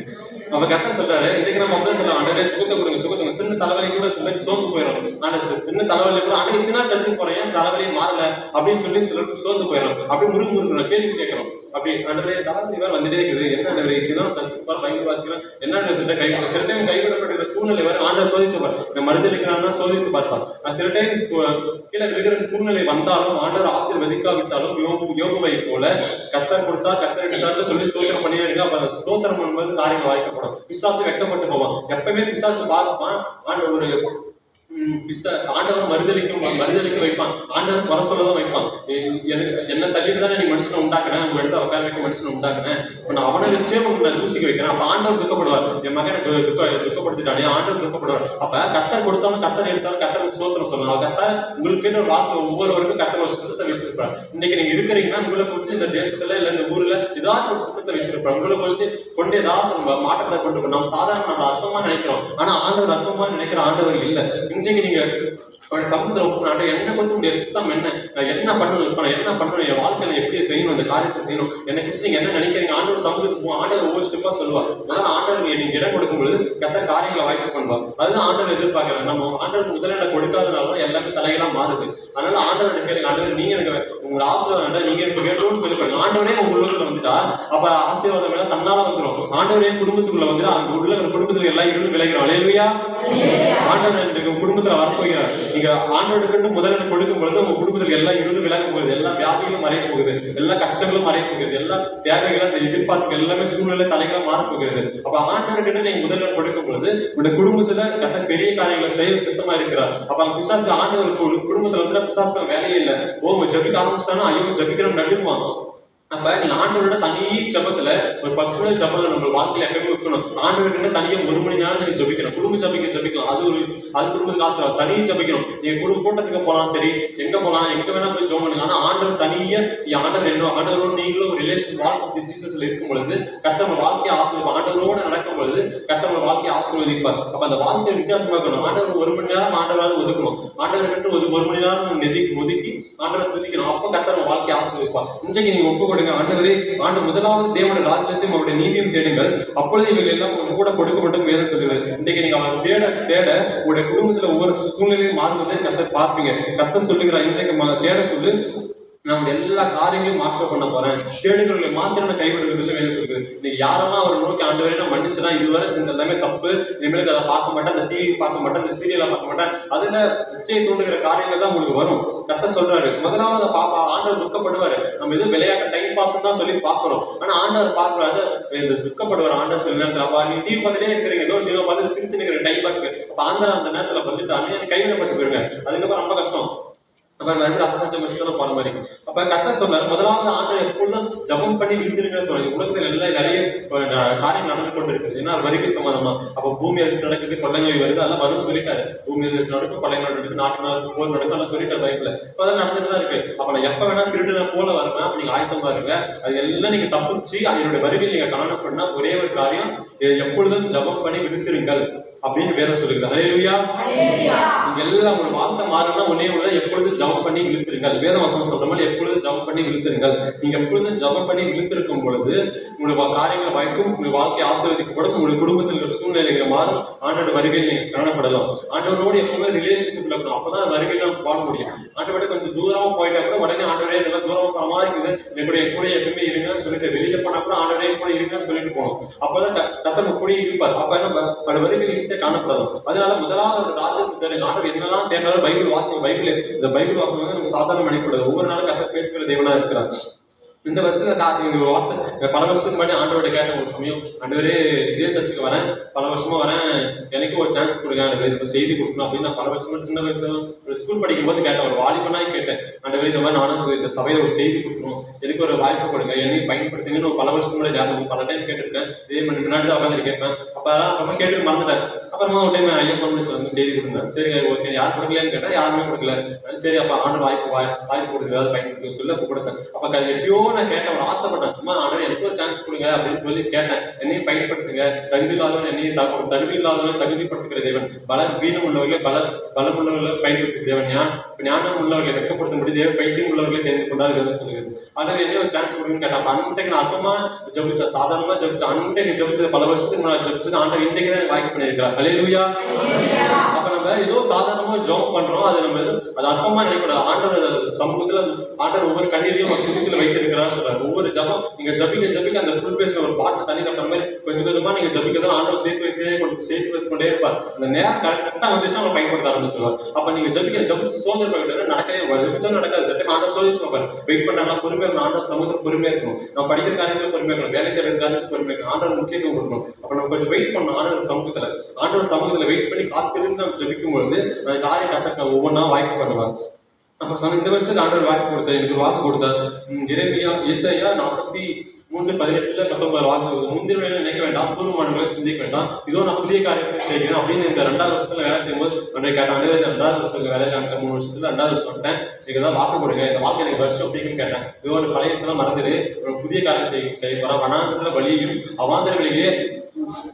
அப்ப கரெக்டா சொல்றாரு, இன்னைக்கு நம்ம அப்படியே சொல்லலாம், ஆண்டவரே சுகத்தை கொடுங்க, சுகத்தை கொடுங்க. சின்ன தலைவலி கூட சோர்ந்து போயிடும். ஆண்டவர் சின்ன தலைவலி கூட ஆண்டு இத்தனை சர்ச்சுக்கு போறேன், ஏன் தலைவலியே மாறல அப்படின்னு சொல்லி சிலருக்கு சோர்ந்து போயிடும். அப்படி முறுமுறுக்கிறோம், கேள்வி கேட்கிறோம். அப்படி ஆண்டவரே தலைவலி வேற வந்துட்டே இருக்குது, என்ன ஆண்டவரே இதுதான் சர்ச்சுக்கு போற பைபிள் வாசிக்கலாம், என்ன சொல்லிட்டு சில டைம் கைவிடப்படுகிற சூழ்நிலை வேற ஆண்டவர் சோதிச்சு பாரு. இந்த மருந்தளிக்கிறான்னா சோதித்து பார்ப்பார். சில டைம் கீழே விழுகிற சூழ்நிலை வந்தாலும் ஆண்டவர் ஆசீர்வதிக்காவிட்டாலும் யோகுவை போல கத்தர் கொடுத்தா கத்தர் எடுத்தாரு சொல்லி ஸ்தோத்திரம் பண்ணியே இருக்கு. அப்ப அந்த ஸ்தோத்திரம் என்பது காரியங்கள் வாய்க்கப்படும். பிசாசு வெட்கப்பட்டு போவான். எப்பவுமே பிசாசு பார்ப்பான் ஆண்டவர் ஒரு ஆண்டவர் மறுதளிக்க வைப்பான். ஆண்டவர் குறை சொல்லதான் வைப்பான். என்ன தள்ளிட்டு தானே நீ மனுஷனை உண்டாக்குறேன், உங்க இடத்த உட்கார வைக்க மனுஷனை உண்டாக்குறேன், இப்ப நான் அவனை வச்சே நான் தூசிக்க வைக்கிறேன். அப்ப ஆண்டவர் துக்கப்படுவார். என் மகனை துக்கப்படுத்திட்டானே ஆண்டவர் துக்கப்படுவார். அப்ப கத்தர் கொடுத்தாலும் கத்தர் எடுத்தாலும் கத்தர் சோத்திரம் சொல்லலாம். கத்தர் உங்களுக்கு ஒரு வாக்கு ஒவ்வொருவருக்கும் கத்தர் ஒரு சுத்தத்தை வச்சிருப்பாரு. இன்னைக்கு நீங்க இருக்கிறீங்கன்னா உங்களை குறித்து இந்த தேசத்துல இல்ல இந்த ஊர்ல ஏதாச்சும் ஒரு சுத்தத்தை வச்சிருப்பாரு. உங்களை குறித்து கொண்டு ஏதாச்சும் மாற்றத்தை கொண்டு நம்ம சாதாரண நம்ம அர்த்தமா நினைக்கிறோம். ஆனா ஆண்டவர் அர்த்தமா நினைக்கிற ஆண்டவர் இல்லை. இன்றைக்கு நீங்க சமுத்திரம் என்ன கொஞ்சம் உடைய சுத்தம் என்ன பண்ணணும், இப்ப நான் என்ன பண்ணணும், என் வாழ்க்கையில எப்படி செய்யணும், இந்த காரியத்தை செய்யணும், என்னை குறித்து நீங்க என்ன நினைக்கிறீங்க, ஆண்டவர் சமுதிரத்துக்கு ஆண்டவர் ஒவ்வொரு ஸ்டெப்பா சொல்லுவார். முதல்ல ஆண்டவர் நீங்க இடம் கொடுக்கும் பொழுது கத்த காரியங்களை வாய்ப்பு பண்ணுவார். அதுதான் ஆண்டவர் எதிர்பார்க்கிறேன். நம்ம ஆண்டவருக்கு முதலிடம் கொடுக்காதனாலதான் எல்லாமே தலையெல்லாம் மாறுது. அதனால ஆண்டவர் கேளுங்க, ஆண்டவர் நீங்க எனக்கு உங்க ஆசீர்வாதம் நீங்க எனக்கு வேணும்னு சொல்லி ஆண்டவரே உங்க உலகத்துல வந்துட்டா அப்ப ஆசீர்வாதம் வேணா தன்னால வந்துடும். ஆண்டவரே குடும்பத்துக்குள்ள வந்துட்டு அவங்க உள்ள குடும்பத்துல எல்லாம் இருந்து விளைகிறோம். அல்லேலூயா. ஆண்டவர் குடும்பத்துல வரப்போகிறார். நீங்க ஆண்டவருக்கு முதலிடம் கொடுக்கும் பொழுது உங்க குடும்பத்துல எல்லாம் இருந்து விலக போகுது, எல்லா வியாதிகளும் மறைய போகுது, எல்லா கஷ்டங்களும் மறைய போகுது, எல்லா தேவைகளும் அந்த எதிர்பார்ப்பு எல்லாமே சூழ்நிலை தலைகளும் மாற போகிறது. அப்ப ஆண்டவர்கிட்ட நீங்க முதலிடம் கொடுக்கும் பொழுது உங்க குடும்பத்துல கத்த பெரிய காரியங்களை செய்ய சுத்தமா இருக்கிறார். அப்ப அவங்க பிசாசு ஆண்டவர் குடும்பத்துல வந்து பிசாசு வேலையே இல்லை. ஜபிக்க ஆரம்பிச்சிட்டானா ஐயோ ஜபிக்கிறோம் நடுக்குவான். அப்ப நீங்க ஆண்டவரோட தனி ஜபத்துல ஒரு பர்சனல் ஜபம் நம்ம வாழ்க்கையில எப்பவுமே இருக்கணும். ஆண்டவர்கிட்ட தனியா 1 மணி நேரம் நீங்க ஜபிக்கணும். குடும்ப ஜபிக்கலாம், அது குடும்பத்துக்கு ஆசை. தனியா ஜபிக்கணும். நீங்க குடும்ப கூட்டத்துக்கு போலாம், சரி எங்க போலாம், எங்க வேணா போய் ஜோம் பண்ணுங்க. ஆனா ஆண்டவர் தனியா ஆண்டவர் என்ன ஆண்டவரோட நீங்களும் ஒரு ரிலேஷன் வாழ்க்கை ஜீசஸ்ல இருக்கும் பொழுது கத்தவங்க வாழ்க்கையை ஆசீர்வதிப்பார். ஆண்டவரோட நடக்கும் பொழுது கத்தவங்க வாழ்க்கையை ஆசீர்வதிப்பார். அப்ப அந்த வாழ்க்கையை வித்தியாசமா இருக்கணும். ஆண்டவர் 1 மணி நேரம் ஆண்டவரால் ஒதுக்கணும். ஆண்டவர்கிட்ட 1 மணி நேரம் ஒதுக்கி ஆண்டவர் துதிக்கணும். அப்ப கத்தவங்க வாழ்க்கையை ஆசீர்வதிப்பார். இன்றைக்கு நீங்க ஒப்பு ஆண்டவரே ஆண்டு முதலாவது தேவனுடைய ராஜ்யத்தையும் அவருடைய நீதியும் தேடுங்கள், அப்பொழுது இவர்கள் எல்லாம் கூட கொடுக்கப்பட்டும் வேதம் சொல்லுகிறது. இன்றைக்கு நீங்க அவர் தேட தேட உங்களுடைய குடும்பத்துல ஒவ்வொரு சூழ்நிலையும் மாறுவதை கத்தர் பார்ப்பீங்க. கத்தர் சொல்லுகிறார், இன்றைக்கு தேட சொல்லு, நான் எல்லா காரியங்களையும் மாற்ற பண்ண போறேன், தேடுகளை மாத்திரம் கைவிடுகிறது வேலை சொல்லுது. நீங்க யாரெல்லாம் அவர் நோக்கி ஆண்டவரே நான் மன்னிச்சுனா இதுவரை செஞ்ச எல்லாமே தப்பு, இனிமேலுக்கு அதை பார்க்க மாட்டேன், அந்த டிவி பார்க்க மாட்டேன், இந்த சீரியலை பார்க்க மாட்டேன், அதுல இச்சையை தூண்டுகிற காரியங்கள் தான் உங்களுக்கு வரும். கத்த சொல்றாரு முதலாவது பாப்பா ஆண்டவர் துக்கப்படுவாரு. நம்ம எதுவும் விளையாட்டு டைம் பாஸ் தான் சொல்லி பார்க்கணும். ஆனா ஆண்டவர் பார்க்கறாரு இந்த துக்கப்படுவார். ஆண்டவர் சொல்ல நேரத்துல அப்பா நீ டிவி பார்த்துட்டே இருக்கிறீங்க, ஏதோ சினிமா பார்த்து சிரிச்சு நிற்கிற டைம் பாஸ். அப்ப ஆண்டவர் அந்த நேரத்துல வந்துட்டு கைவிடப்பட்டு போயிருங்க. அதுக்கப்புறம் ரொம்ப கஷ்டம். அப்ப மறுபடியும் அத்தசாட்சியம் வச்சுதான் போற மாதிரி. அப்ப கத்த சொன்னார் முதலாவது ஆண்டவர் எப்பொழுதும் ஜபம் பண்ணி விழுந்திருக்க சொல்றாங்க. உலகத்துல எல்லாம் நிறைய காரியம் நடந்து கொண்டு இருக்குது. ஏன்னா வரிக்கை சமாதமா அப்ப பூமி அதிர்ச்சி நடக்குது, கொள்ளைநோய் வருது, அதெல்லாம் வரும் சொல்லிட்டாரு. பூமி அதிர்ச்சி நடக்கும், கொள்ளை நடக்குது, நாட்டு போர் நடக்கும், அதெல்லாம் சொல்லிட்டாரு பைபிள்ல. இப்ப அதெல்லாம் நடந்துட்டு தான் இருக்கு. அப்ப நான் எப்ப வேணா திருடுன போல வருவேன், அப்ப நீங்க ஆயத்தமா இருங்க. அது எல்லாம் நீங்க தப்பிச்சு என்னுடைய வருகையில் நீங்க காணப்படனா ஒரே ஒரு காரியம், எப்பொழுதும் ஜபம் பண்ணி விடுத்திருங்கள் அப்படின்னு வேற சொல்லுங்க. அல்லேலூயா. நீங்க எல்லாம் உங்க வாழ்க்கை மாறணும்னா ஒன்னே ஒண்ணுதான், எப்பொழுதும் ஜபம் பண்ணி விழுத்திருங்கள். வேதவசனம் சொல்ற மாதிரி எப்பொழுதும் ஜபம் பண்ணி விழுத்திருங்கள். நீங்க எப்பொழுதும் ஜபம் பண்ணி விழுத்திருக்கும் பொழுது உங்களுடைய காரியங்கள் வாய்க்கும், உங்களுடைய வாழ்க்கை ஆசீர்வதிக்கப்படும், உங்களுடைய குடும்பத்தில் ஒரு சூழ்நிலைகள் மாறும், ஆண்டோட வருகையில் நீங்க காணப்படலாம். ஆண்டவரோடு எப்பவுமே ரிலேஷன்ஷிப்ல இருக்கணும். அப்பதான் வருகையில் நம்ம வாழ முடியும். ஆண்டோட கொஞ்சம் தூரமா போயிட்டா கூட உடனே ஆண்டவரே நல்லா தூரமா சமாளிக்குது, என்னுடைய கூட எப்பவுமே இருங்கன்னு சொல்லிட்டு வெளியில போனா கூட ஆண்டவரே கூட இருங்கன்னு சொல்லிட்டு போகணும். அப்பதான் கத்தர் கூட இருப்பார். அப்ப என்ன வருகையில் காணப்படலாம். அதனால முதலாவது ராஜ்யத்துக்கு ஆண்டவர் என்னதான் தேவையான பைபிள் வாசிங்க. இந்த பைபிள் வாசகம் வந்து நம்ம சாதாரண மணிக்கூடாது. ஒவ்வொரு நாளும் கத்த பேசுகிற தேவனா இருக்கிறார். இந்த வருஷத்துல வார்த்தை பல வருஷத்துக்கு முன்னாடி ஆண்டவரோட கேட்ட ஒரு சமயம், ஆண்டவரே இதே சர்ச்சுக்கு வரேன், பல வருஷமா வரேன், எனக்கும் ஒரு சான்ஸ் கொடுங்க, ஆண்டவரே செய்தி கொடுக்கணும் அப்படின்னு நான் பல வருஷமா சின்ன வயசு ஒரு ஸ்கூல் படிக்கும் போது கேட்டேன். ஒரு வாலிபனாய் கேட்டேன், ஆண்டவரே இந்த மாதிரி நானும் இந்த சபையில ஒரு செய்தி கொடுக்கணும், எனக்கு ஒரு வாய்ப்பு கொடுங்க, என்னையும் பயன்படுத்துங்கன்னு பல வருஷம் முன்னாடி பல டைம் கேட்டிருக்கேன். இதே மாதிரி முன்னாடி தான் உட்காந்து கேட்பேன். அப்ப கேட்டு மறந்துட்டேன். அப்புறமா ஒரு டைம் ஐயப்பன் சொல்லி செய்தி கொடுங்க. சரி ஓகே, யார் கொடுக்கலன்னு கேட்டா யாருமே கொடுக்கல. சரி அப்ப ஆண்டு வாய்ப்பு கொடுக்குறது பயன்படுத்த சொல்லி அப்ப கொடுத்தேன். அப்ப எப்பயோ நான் கேட்டேன், ஒரு ஆசைப்பட்டேன், சும்மா ஆண்டவர் எனக்கு ஒரு சான்ஸ் கொடுங்க அப்படின்னு சொல்லி கேட்டேன். என்னையும் பயன்படுத்துங்க, தகுதி இல்லாதவன் என்னையும் தகுதி இல்லாதவனை தகுதிப்படுத்துகிற தேவன், பலம் வீணம் உள்ளவர்களே பலம் உள்ளவர்களை பயன்படுத்துகிற தேவன். ஞானம் உள்ளவர்களை வெட்கப்படுத்த தேவ பைத்தியம் உள்ளவர்களை தெரிந்து கொண்டால் வேதம் சொல்லுகிறது. அதாவது என்ன ஒரு சான்ஸ் கொடுக்குன்னு கேட்டா, அப்ப அன்றைக்கு நான் அப்பமா ஜபிச்ச சாதாரணமா ஜபிச்ச அன்றைக்கு ஜபிச்சது பல வருஷத்துக்கு முன்னாடி ஜபிச்சது ஆண்டவர் இன்றைக்கு தான் வாய்ப்பு பண்ணியிருக்கிறார். ஹல்லேலூயா. அப்ப நம்ம ஏதோ சாதாரணமா ஜெபம் பண்றோம், அது நம்ம அது அற்பமா நினைக்கூடாது. ஆண்டவர் சமூகத்துல ஆண்டவர் ஒவ்வொரு கண்ணீரையும் ஒரு துணித்துல வைத்திருக்கிறார் சொல்றாரு. ஒவ்வொரு ஜபம் நீங்க ஜபிக்க அந்த ஃபுல் பேஸ்ல ஒரு பாட்டு தண்ணி நம்புற மாதிரி கொஞ்சம் கொஞ்சமா நீங்க ஜபிக்கிறதா ஆண்டவர் சேர்த்து வைத்து கொண்டே இருப்பார். அந்த நேரம் கரெக்டா வந்துச்சு அவங்க பயன்படுத்த ஆரம்பிச்சிருவார். அப்ப நீங்க ஜபிச்சு சோதனை நடக்கவே ஜபிச்சா நடக்காது. சட்டம் ஆண்டவர் சோதிச்சு வைப்பார். வெயிட் பண்றாங்க, பொறுமையா இருக்கணும். ஆண்டவர் சமூகத்துக்கு பொறுமையா இருக்கணும். நம்ம படிக்கிற காரியங்களுக்கு பொறுமையா இருக்கணும். வேலை தேவை காரியத்துக்கு பொறுமையா இருக்கணும். ஆண்டவர் முக்கியத்துவம் கொடுக்கணும். அப்ப நம்ம கொஞ்சம் வெயிட் பண்ணணும். ஆண்டவர் சமூகத்துல வெயிட் பண்ணி காத்திருந்து நம்ம ஜபிக்கும் பொழுது அந்த காரியம் கட்ட ஒவ்வொன்றா வாய்ப்பு பண்ணுவார். அப்ப சொன்ன இந்த வருஷத்துக்கு ஆண்டவர் வாக்கு கொடுத்தார், எனக்கு ஒரு வாக்கு கொடுத்தார். எரேமியா ஏசாயா 43:18-19 வாக்கு, முந்தின வேலை நினைக்க வேண்டாம், பூர்வமானவர்களை சிந்திக்க வேண்டாம், இதோ நான் புதிய காரியத்தை செய்கிறேன் அப்படின்னு இந்த 2வது வருஷத்துல வேலை செய்யும்போது அன்றைய கேட்டாங்க. 2வது வருஷத்துல வேலை 3 வருஷத்துல 2வது வருஷம் வந்துட்டேன், நீங்க தான் வாக்கு கொடுங்க, இந்த வாக்கு எனக்கு வருஷம் அப்படின்னு கேட்டேன். இதோ ஒரு பழையத்தெல்லாம் மறந்துடு, ஒரு புதிய காரியம் செய்ய போறான், வனாந்தரத்துல வழியையும் அவாந்தரங்களிலேயே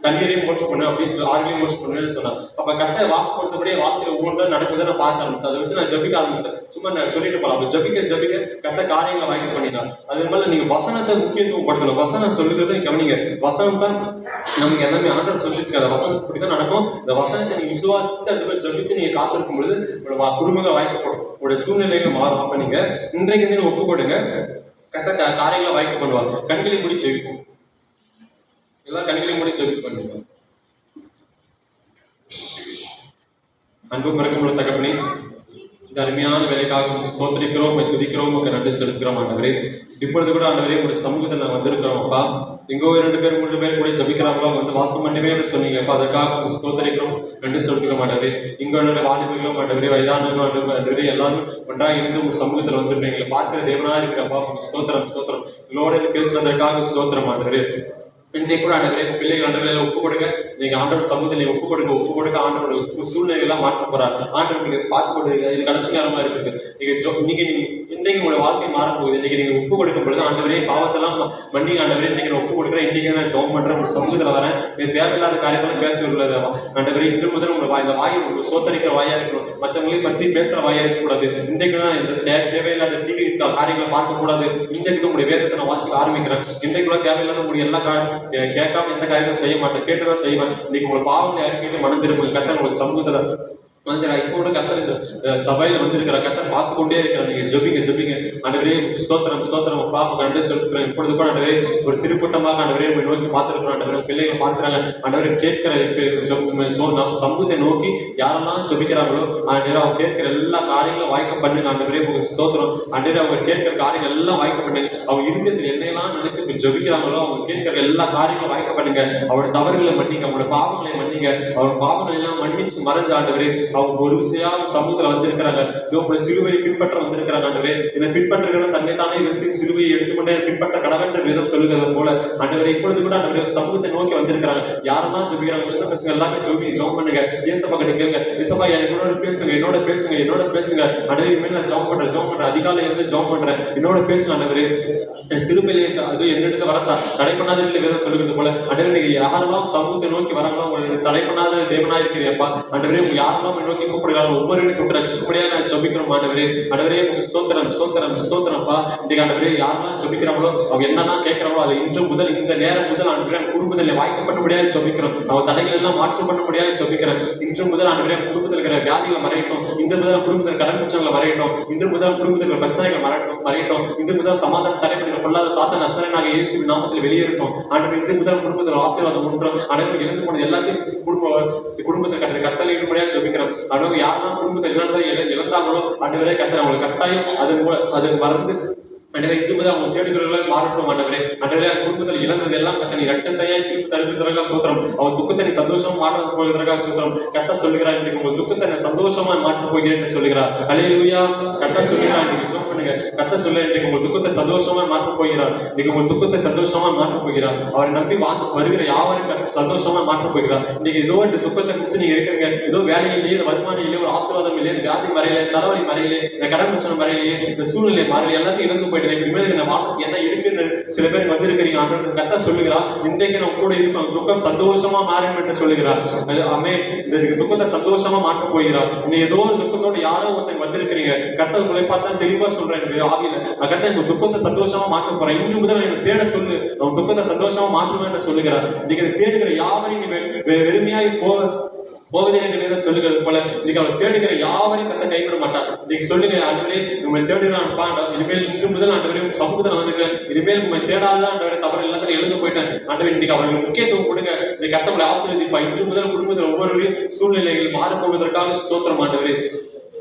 தண்ணீரையும் மோட்சம் பண்ணு அப்படின்னு சொல்லி ஆறுகளையும் மோட்சம் பண்ணுன்னு சொன்னார். அப்ப கட்ட வாக்கு கொடுத்தபடியே வாக்கு ஒவ்வொன்றா நடக்குதை நான் பார்க்க ஆரம்பிச்சேன். அதை வச்சு நான் ஜபிக்க ஆரம்பிச்சேன். சும்மா நான் சொல்லிட்டு போலாம். அப்ப ஜபிக்க கட்ட காரியங்களை வாய்ப்பு பண்ணினார். அது மாதிரி நீங்க வசனத்தை முக்கியத்துவம் படுத்தணும். வசனம் சொல்லுறதை கவனிங்க. வசனம் தான் நமக்கு எல்லாமே ஆண்டவர் சொல்லியிருக்காரு. வசனம் இப்படிதான் நடக்கும். இந்த வசனத்தை நீங்க விசுவாசித்து அது மாதிரி ஜபித்து நீங்க காத்திருக்கும் பொழுது உங்களோட குடும்பங்கள் வாய்க்கப்படும், உங்களுடைய சூழ்நிலைகள் மாறும். அப்ப நீங்க இன்றைக்கு நீங்க ஒப்பு கொடுங்க, கட்ட காரியங்களை வாய்ப்பு பண்ணுவாங்க. கண்களை முடி ஜெபிக்கும், எல்லாம் கண்களையும் மூடி ஜெபம் பண்ணுங்க. அன்பும் இரக்கமுள்ள தகப்பனே, இந்த அருமையான வேலைக்காக ஸ்தோத்திரிக்கிறோம், துதிக்கிறோம், நன்றி செலுத்துகிறோம் ஆண்டவரே. இப்பொழுது கூட ஆண்டவரே உங்களுடைய சமூகத்தில் நாங்கள் வந்திருக்கிறோம் அப்பா. எங்கோ 2 பேர் 3 பேர் கூட ஜபிக்கிறாங்களோ வந்து வாசம் பண்ணவே சொன்னீங்க அப்பா. அதற்காக ஸ்தோத்திரிக்கிறோம், நன்றி செலுத்துகிறோம் ஆண்டவரே. இங்க என்னோட வாலிபர்களும் ஆண்டவரே, வயதானவர்களும் ஆண்டவரே, எல்லாரும் ஒன்றாக இருந்து உங்க சமூகத்தில் வந்துட்டு எங்களை பார்க்கிற தேவனா இருக்கிறப்பா. ஸ்தோத்திரம் ஸ்தோத்திரம். எங்களோட பேசுறதற்காக ஸ்தோத்திரம் ஆண்டவரே. இன்றைக்கு கூட ஆண்டவரே பிள்ளைகள் ஆண்டவரை ஒப்பு கொடுங்க. நீங்க ஆண்டவர் சமூகத்தில் நீங்க ஒப்பு கொடுக்க ஆண்டவர் சூழ்நிலைகள்லாம் மாற்ற போறாரு. ஆண்டவர் நீங்க பார்த்து கொடுங்க. இது கடைசி நேரமா இருக்குது. நீங்க இன்றைக்கு உங்களோட வாழ்க்கை மாறப்போகுது. இன்னைக்கு நீங்க ஒப்பு கொடுக்கும் பொழுது ஆண்டவரே பாவத்தெல்லாம் மன்னிங்க ஆண்டவரே. இன்னைக்கு நான் ஒப்பு கொடுக்குறேன், இன்னைக்கு நான் ஜெபம் பண்றேன், உங்க சமூகத்துல வரேன். தேவையில்லாத காரியத்தெல்லாம் பேச உள்ளது ஆண்டவரே. இன்று முதல் உங்க இந்த வாயை உங்களுக்கு சோத்தரிக்கிற வாயா இருக்கணும், மற்றவங்களையும் பத்தி பேசுற வாயா இருக்கக்கூடாது. இன்றைக்கு நான் இந்த தேவையில்லாத டிவி காரியங்களை பார்க்க கூடாது. இன்றைக்கு உங்களுடைய வேதத்தை நான் வாசிக்க ஆரம்பிக்கிறேன். இன்றைக்குள்ள தேவையில்லாத உங்களுடைய எல்லா கேட்காம எந்த காரியமும் செய்ய மாட்டேன், கேட்டுதான் செய்வேன். இன்னைக்கு உங்க பாவங்களை அறிக்கையிட்டு மனம் திரும்ப கத்த உங்க சமூகத்துல வந்து இப்போ கூட கத்தர் இந்த சபையில வந்திருக்கிற கத்தர் பார்த்து கொண்டே இருக்கிறேன். நீங்க ஜெபிங்க ஆண்டவரே. ஸ்தோத்திரம் பாப்ப நன்றி செலுத்துக்கிறேன். இப்பொழுது கூட ஆண்டவரே ஒரு சிறு கூட்டமாக ஆண்டவரே நோக்கி பார்த்திருக்கிறோம் ஆண்டவரே. பிள்ளைகளை பார்க்கிறாங்க ஆண்டவரே. கேட்கிற சமூகத்தை நோக்கி யாரெல்லாம் ஜெபிக்கிறாங்களோ ஆண்டவரே அவங்க கேட்கிற எல்லா காரியங்களும் வாய்க்க பண்ணுங்க ஆண்டவரே. ஸ்தோத்திரம் ஆண்டவரே. அவங்க கேட்கிற காரியங்கள் எல்லாம் வாய்க்க பண்ணுங்க. அவங்க இருதயத்தில் என்னெல்லாம் நினைத்து ஜெபிக்கிறாங்களோ அவங்க கேட்கிற எல்லா காரியங்களும் வாய்க்க பண்ணுங்க. அவரோட தவறுகளை மன்னிங்க, அவங்களோட பாவங்களை மன்னிங்க. அவர் பாவங்களை எல்லாம் மன்னிச்சு மறைஞ்ச ஆண்டவரே. அவங்க ஒரு விஷயம் சமூகத்துல வந்திருக்கிறாங்க. சிலுவையை பின்பற்ற வந்திருக்கிறாங்க ஆண்டவரே. இதை பின்பற்றுகிறவன் தன்னை தானே வெறுத்து சிலுவையை எடுத்துக்கொண்டே பின்பற்ற கடவென்ற விதம் சொல்லுகிறது போல ஆண்டவரே இப்பொழுது கூட ஆண்டவரே சமூகத்தை நோக்கி வந்திருக்கிறாங்க. யாரெல்லாம் ஜெபிக்கிறாங்க சின்ன பசங்க எல்லாமே ஜெபம் பண்ணுங்க. ஏசப்பா கிட்ட கேளுங்க, ஏசப்பா என்னோட பேசுங்க ஆண்டவரே. இனிமேல் நான் ஜெபம் பண்றேன், அதிகாலையில இருந்து ஜெபம் பண்றேன், என்னோட பேசுங்க ஆண்டவரே. சிறுமையிலே அது என்னிடத்துல வரத்தா தடை பண்ணாத விதம் சொல்லுகிறது போல ஆண்டவரே. நீங்க யாரெல்லாம் சமூகத்தை நோக்கி வராங்களோ உங்களுக்கு தடை பண்ணாத தேவனா இருக்கிறீப்பா ஆண்டவரே. யாரெல்லாம் நோக்கி கூப்பிடுறாங்க ஒவ்வொருவரையும் தொட்டு ரட்சிக்கும்படியாக நான் ஜெபிக்கிறோம் ஆண்டவரே. ஆண்டவரே உங்களுக்கு ஸ்தோத்திரம்ப்பா. இன்னைக்கு ஆண்டவரே யாரெல்லாம் ஜெபிக்கிறாங்களோ அவங்க என்னெல்லாம் கேட்கிறாங்களோ அது இன்று முதல் இந்த நேரம் முதல் ஆண்டவரே குடும்பத்தில் வாய்க்கப்பட முடியாது ஜெபிக்கிறோம். அவங்க தடைகள் எல்லாம் மாற்றம் பண்ண முடியாது ஜெபிக்கிறேன். இன்று முதல் ஆண்டவரே குடும்பத்தில் இருக்கிற வியாதிகளை மறையட்டும். இன்று முதல் குடும்பத்தில் கடன் பிரச்சனைகளை மறையட்டும். இன்று முதல் குடும்பத்தில் பிரச்சனைகள் மறையட்டும். இன்று முதல் சமாதான தடைப்பட்ட கொள்ளாத சாத்தான் நசரேயனாகிய இயேசுவின் நாமத்தில் வெளியேறட்டும் ஆண்டவரே. இன்று முதல் குடும்பத்தில் ஆசீர்வாதம் உண்டோம் ஆண்டவரே. இழந்து போனது எல்லாத்தையும் குடும்பத்தில் கட்டுற கட்டளை இடும்படியாக ஜெபிக்கிறோம். ஆண்டவரே யாரெல்லாம் குடும்பத்தை இழந்தாங்களோ ஆண்டவரே கத்தர் அவங்களுக்கு கட்டாயம் அது மறந்து ஆண்டவரே இன்று முதல் அவங்க தேடுகிறவர்கள் மாறட்டும் ஆண்டவரே. ஆண்டவரே குடும்பத்தில் இழந்தது எல்லாம் கத்த நீ இரட்டத்தையே திருப்பி தருவதற்காக சோத்திரம். அவன் துக்கத்தை நீ சந்தோஷமா மாற்ற போகிறதற்காக சோத்திரம். கட்ட சொல்லுகிறார் இன்னைக்கு உங்க துக்கத்தை நான் சந்தோஷமா மாற்ற போகிறேன் என்று சொல்லுகிறார். ஹல்லேலூயா. கட்ட சொல்லுகிறார் இன்னைக்கு ஜெபம் பண்ணுங்க. கத்த சொல்ல இன்னைக்கு உங்க துக்கத்தை சந்தோஷமா மாற்ற போகிறார். இன்னைக்கு உங்க துக்கத்தை சந்தோஷமா மாற்ற போகிறார். அவரை நம்பி வருகிற யாவரும் கத்த சந்தோஷமா மாற்ற போகிறார். இன்னைக்கு ஏதோ இந்த துக்கத்தை குறித்து நீங்க இருக்கிறீங்க, ஏதோ வேலையிலேயே வருமானம் இல்லையே, ஒரு ஆசீர்வாதம் இல்லையே, வியாதி மறையிலே, தலைவலி மறையிலே, இந்த கடன் பிரச்சனை மறையிலேயே, இந்த சூழ்நிலை மறையிலே, எல்லாத்தையும் இழந்து போயிட்டேன், இனிமேல் இந்த வார்த்தைக்கு என்ன இருக்குன்னு சில பேர் வந்திருக்கிறீங்க. ஆண்டவர் கத்த சொல்லுகிறா, இன்றைக்கு நான் கூட இருப்பேன், துக்கம் சந்தோஷமா மாறும் என்று சொல்லுகிறார். அமே இந்த துக்கத்தை சந்தோஷமா மாற்ற போகிறார். நீ ஏதோ ஒரு துக்கத்தோடு யாரோ ஒருத்தன் வந்திருக்கிறீங்க, கத்த உங்களை பார்த்தா தெளிவா சொல்றேன் ஆவியில, கத்த இந்த துக்கத்தை சந்தோஷமா மாற்ற போறேன், இன்று முதல் எனக்கு தேட சொல்லு, அவன் துக்கத்தை சந்தோஷமா மாற்றுவேன் என்று சொல்லுகிறார். நீங்க தேடுகிற யாவரையும் வெறுமையாய் போவதே என்று வேதம் சொல்லுகிறது போல இன்னைக்கு அவர் தேடுகிற யாவரையும் கத்த கைவிட மாட்டார். இன்னைக்கு சொல்லுங்க, ஆண்டவரே உண்மை தேடுகிறான், இனிமேல் இன்று முதல் ஆண்டவரே சமூகத்தில் வந்துருக்கேன், இனிமேல் உண்மை தேடாதான் ஆண்டவரே, தவறு எல்லாத்தையும் எழுந்து போயிட்டேன் ஆண்டவரே, இன்னைக்கு அவர்களுக்கு முக்கியத்துவம் கொடுங்க. இன்னைக்கு கத்தவங்களை ஆசீர்வதிப்பா. இன்று முதல் குடும்பத்தில் ஒவ்வொரு சூழ்நிலைகள் மாறப்போவதற்காக ஸ்தோத்திரம் ஆண்டவரே.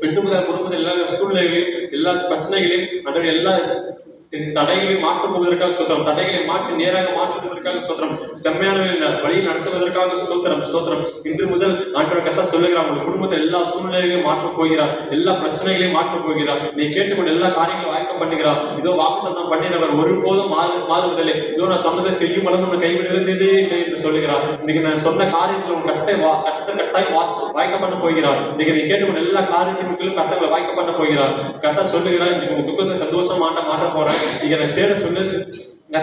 இன்று முதல் குடும்பத்தில் எல்லா சூழ்நிலைகளையும் எல்லா பிரச்சனைகளையும் ஆண்டவரே எல்லா தடைகளை மாற்றப் போவதற்காக ஸ்தோத்திரம், தடைகளை மாற்றி நேராக மாற்றுவதற்காக ஸ்தோத்திரம், செம்மையான வழியில் நடத்துவதற்காக ஸ்தோத்திரம் ஸ்தோத்திரம். இன்று முதல் ஆண்டவர் கத்த சொல்லுகிறார், உங்கள் குடும்பத்தில் எல்லா சூழ்நிலைகளையும் மாற்றப் போகிறார், எல்லா பிரச்சனைகளையும் மாற்றப் போகிறார். நீ கேட்டுக்கொண்டு எல்லா காரியங்களும் வாய்க்க பண்ணுகிறார். இதோ வாக்குத்தத்தம் பண்ணினவர் ஒருபோதும் மாறுவதில்லை, இதோ நான் சொன்னதை செய்யும் அளவு உன்னை கைவிடுவதே இல்லை என்று சொல்லுகிறார். இன்னைக்கு நான் சொன்ன காரியத்தில் உன் கட்டாய் வாய்க்க பண்ண போகிறார். இன்னைக்கு நீ கேட்டுக்கொண்டு எல்லா காரியத்திலும் கத்தங்களை வாய்க்க பண்ண போகிறார். கத்த சொல்லுகிறார், இன்னைக்கு உங்க துக்கத்தை சந்தோஷம் மாற்ற போறேன், நீங்க எனக்கு தேட சொல்லு,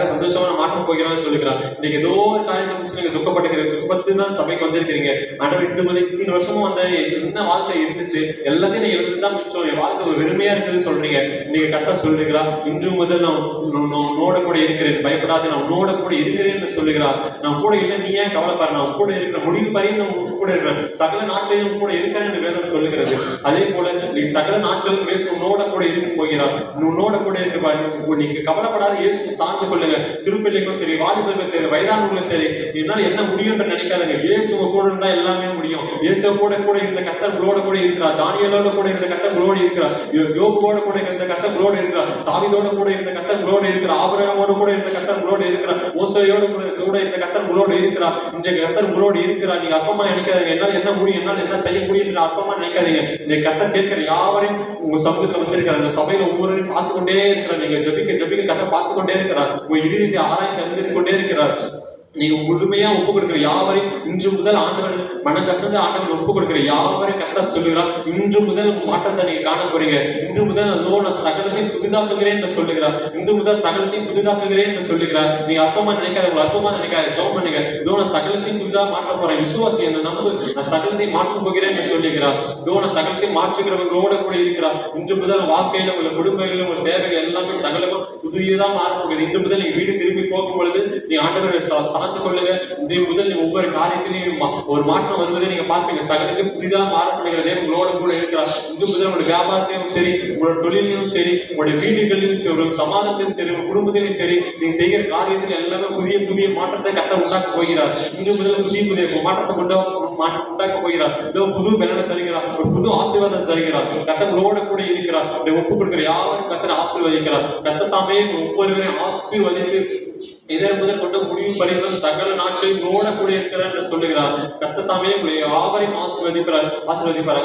சந்தோஷமா மாற்றம் போகிறான்னு சொல்லுகிறான். இன்னைக்கு ஏதோ ஒரு காரியத்தை முடிச்சு நீங்க துக்கப்பட்டு தான் சபைக்கு வந்திருக்கிறீங்க. ஆண்டவர் 2 வருஷமும் வந்த என்ன வாழ்க்கை இருந்துச்சு, எல்லாத்தையும் நீங்க எழுதுதான் மிச்சம், என் வாழ்க்கை ஒரு வெறுமையா இருக்குது சொல்றீங்க. நீங்க கரெக்டா சொல்லுகிறா, இன்று முதல் நான் உன்னோட கூட இருக்கிறேன், பயப்படாது, நான் உன்னோட கூட இருக்கிறேன்னு சொல்லுகிறா. நான் கூட இல்லை, நீ ஏன் கவலைப்பாரு, நான் கூட இருக்கிற முடிவு பரியும் கூட இருக்கிறேன், சகல நாட்களிலும் கூட இருக்கிறேன்னு வேதம் சொல்லுகிறது. அதே போல நீ சகல நாட்களும் பேச உன்னோட கூட இருக்க போகிறார், உன்னோட கூட இருக்க, நீங்க கவலைப்படாத இயேசு சார்ந்து கொள்ளுங்க. சிறு பிள்ளைகளும் சரி, வாலிபர்களும் சரி, வயதானவர்களும் சரி, என்னால என்ன முடியும் என்று நினைக்காதீங்க. இயேசுவ கூட இருந்தா எல்லாமே முடியும். இயேசுவ கூட இருந்த கர்த்தர் உங்களோட கூட இருக்கிறார், தானியேலோட கூட இருந்த கர்த்தர் உங்களோட இருக்கிறார், யோபோட கூட இருந்த கர்த்தர் உங்களோட இருக்கிறார், தாவீதோட கூட இருந்த கர்த்தர் உங்களோட இருக்கிறார், ஆபிரகாமோட கூட இருந்த கர்த்தர் உங்களோட இருக்கிறார், மோசேயோட கூட இருந்த கர்த்தர் உங்களோட இருக்கிறார். இன்றைக்கு கர்த்தர் உங்களோட இருக்கிறார். நீங்க அப்பமா நினைக்காதீங்க, என்னால என்ன முடியும், என்னால் என்ன செய்ய முடியும் என்று அப்பமா நினைக்காதீங்க. நீங்க கர்த்தர் கேட்கிற யாவரையும் உங்க சமூகத்துல வந்திருக்கிறார், அந்த சபையில ஒவ்வொருவரையும் பார்த்து கொண்டே இருக்கிறார். நீங்க ஜெபிக்க கர்த்தர் பார்த்து கொண்டே இருக்கிறார், இருதயத்தை ஆராய்ந்து அறிந்து கொண்டே இருக்கிறார். நீங்க முழுமையா ஒப்பு கொடுக்கிற யாவரையும் இன்று முதல் ஆண்டவர் மனம் கசந்து ஆண்டவர் ஒப்பு கொடுக்கிற யாவரையும் கரெக்டா சொல்லுகிறார். இன்று முதல் மாற்றத்தை நீங்க காண போறீங்க. இன்று முதல் நான் சகலத்தையும் புதிதாக்குகிறேன் என்று சொல்லுகிறார். இன்று முதல் சகலத்தையும் புதிதாக்குகிறேன் என்று சொல்லுகிறார். நீங்க அற்பமா நினைக்காத, உங்க அற்பமா நினைக்காத, ஜெபம் பண்ணுங்க. இதோ நான் சகலத்தையும் புதிதாக மாற்ற போறேன், விசுவாசி என்ன நம்பு, நான் சகலத்தையும் மாற்றப் போகிறேன் என்று சொல்லுகிறார். இதோ நான் சகலத்தையும் மாற்றுகிறவங்களோட கூட இருக்கிறார். இன்று முதல் வாழ்க்கையில உள்ள குடும்பங்களிலும் உள்ள தேவைகள் எல்லாமே சகலமும் புதியதான் மாறப்போகிறது. இன்று முதல் நீங்க வீடு திரும்பி போகும் பொழுது நீ ஆண்டவரை சார்ந்து கொள்ளுங்க. இன்றைய முதல் நீங்க ஒவ்வொரு காரியத்திலையும் ஒரு மாற்றம் வருவதை நீங்க பார்ப்பீங்க. சகலத்தையும் புதிதாக மாறப்படுகிறதே உங்களோட கூட இருக்கிறார். இன்று முதல் உங்களுடைய வியாபாரத்திலும் சரி, உங்களோட தொழிலையும் சரி, உங்களுடைய வீடுகளிலும் சரி, உங்களுடைய சமாதானத்திலும் சரி, உங்க குடும்பத்திலும் சரி, நீங்க செய்கிற காரியத்தில் எல்லாமே புதிய மாற்றத்தை கர்த்தர் உண்டாக்க போகிறார். இன்று முதல் புதிய மாற்றத்தை உண்டாக்க போகிறார். இதோ புது பலனை தருகிறார், ஒரு புது ஆசீர்வாதம் தருகிறார். கர்த்தர் உங்களோட கூட இருக்கிறார். ஒப்பு கொடுக்கிற யாரும் கர்த்தர் ஆசீர்வதிக்கிறார். கர்த்தர் தாமே ஒவ்வொருவரையும் ஆசீர்வதித்து இதன் முதல் கொண்டு முடிவு பரிந்தும் சகல நாட்களில் உங்களோட கூட இருக்கிறார் என்று சொல்லுகிறார். கர்த்தர் தாமே யாவரையும் ஆசீர்வதிப்பார்.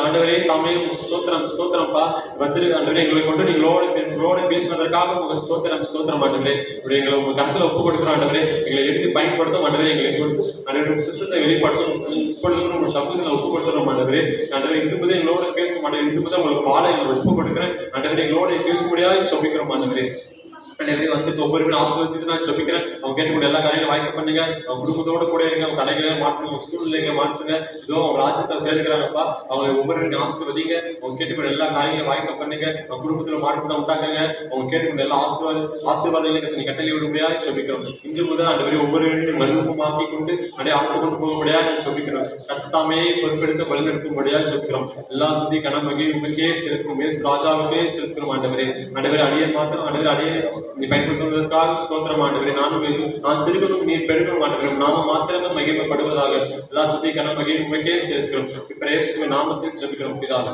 ஆண்டவரே தாமே ஸ்தோத்திரம்ப்பா வந்து ஆண்டவரே எங்களை கொண்டு நீங்களோட பேசுவதற்காக உங்க ஸ்தோத்திரம் ஆண்டவரே. எங்களை உங்க கருத்துல ஒப்பு கொடுக்கிறோம் ஆண்டவரே. எங்களை எடுத்து பயன்படுத்தும் ஆண்டவரே. எங்களை ஆண்டவரே சித்தத்தை வெளிப்படுத்தும் உங்க சமூகத்தில் ஒப்பு கொடுத்துறோம் ஆண்டவரே. ஆண்டவரே இன்று முதல் எங்களோட பேசும் ஆண்டவரே. இன்று முதல் உங்களுக்கு பாட எங்களை ஒப்பு கொடுக்கிறேன் ஆண்டவரே. எங்களோட பேசும்படியாக சொல்லிக்கிறோம் ஆண்டவரே. வந்து ஒவ்வொருவரும் ஆசீர்வதித்து நான் சொல்லிக்கிறேன். அவங்க கேட்டுக்கூட எல்லா காரியங்களும் வாய்க்க பண்ணுங்க. அவங்க குடும்பத்தோட கூட இருங்க. அவங்க தலைகளை மாற்றுங்க, சூழ்நிலைகளை மாற்றுங்க. இதோ அவங்க ராஜ்யத்தை தேடுகிறாங்கப்பா. அவங்க ஒவ்வொருவரையும் ஆசீர்வதிங்க. அவங்க கேட்டுக்கூட எல்லா காரியங்களும் வாய்க்க பண்ணுங்க. அவங்க குடும்பத்தில் மாற்றத்தை உண்டாக்குங்க. அவங்க கேட்டுக்கூட எல்லா ஆசீர்வாதங்களை நீ கட்டளை விடும்படியாக சொல்லிக்கிறோம். இன்று முதல் அந்த வரை ஒவ்வொருவரையும் மறுரூபமாக்கி கொண்டு அப்படியே அழைத்து கொண்டு போகும்படியாக சொல்லிக்கிறோம். கர்த்தாமே பொறுப்பெடுத்து வழிநடத்தும்படியாக சொல்லிக்கிறோம். எல்லா துதி கனமகி உங்களுக்கே செலுத்தும், ராஜாவுக்கே செலுத்துகிறோம் ஆண்டவரே. ஆண்டவரே அடியே மாத்திரம் ஆண்டவரே அடியே நீ பயன்படுத்துவதற்காக ஸ்தோத்திரம் ஆண்டவரே. நான் சிறுவனும் நீ பெருகும் ஆண்டவரே. நாம மாத்திரமே மகிமைப்படுவதாக. எல்லா துதி கனமகி உங்களுக்கே செலுத்துகிறோம். இப்ப இயேசுவின் நாமத்தில் ஜெபிக்கிறோம் பிதாவே.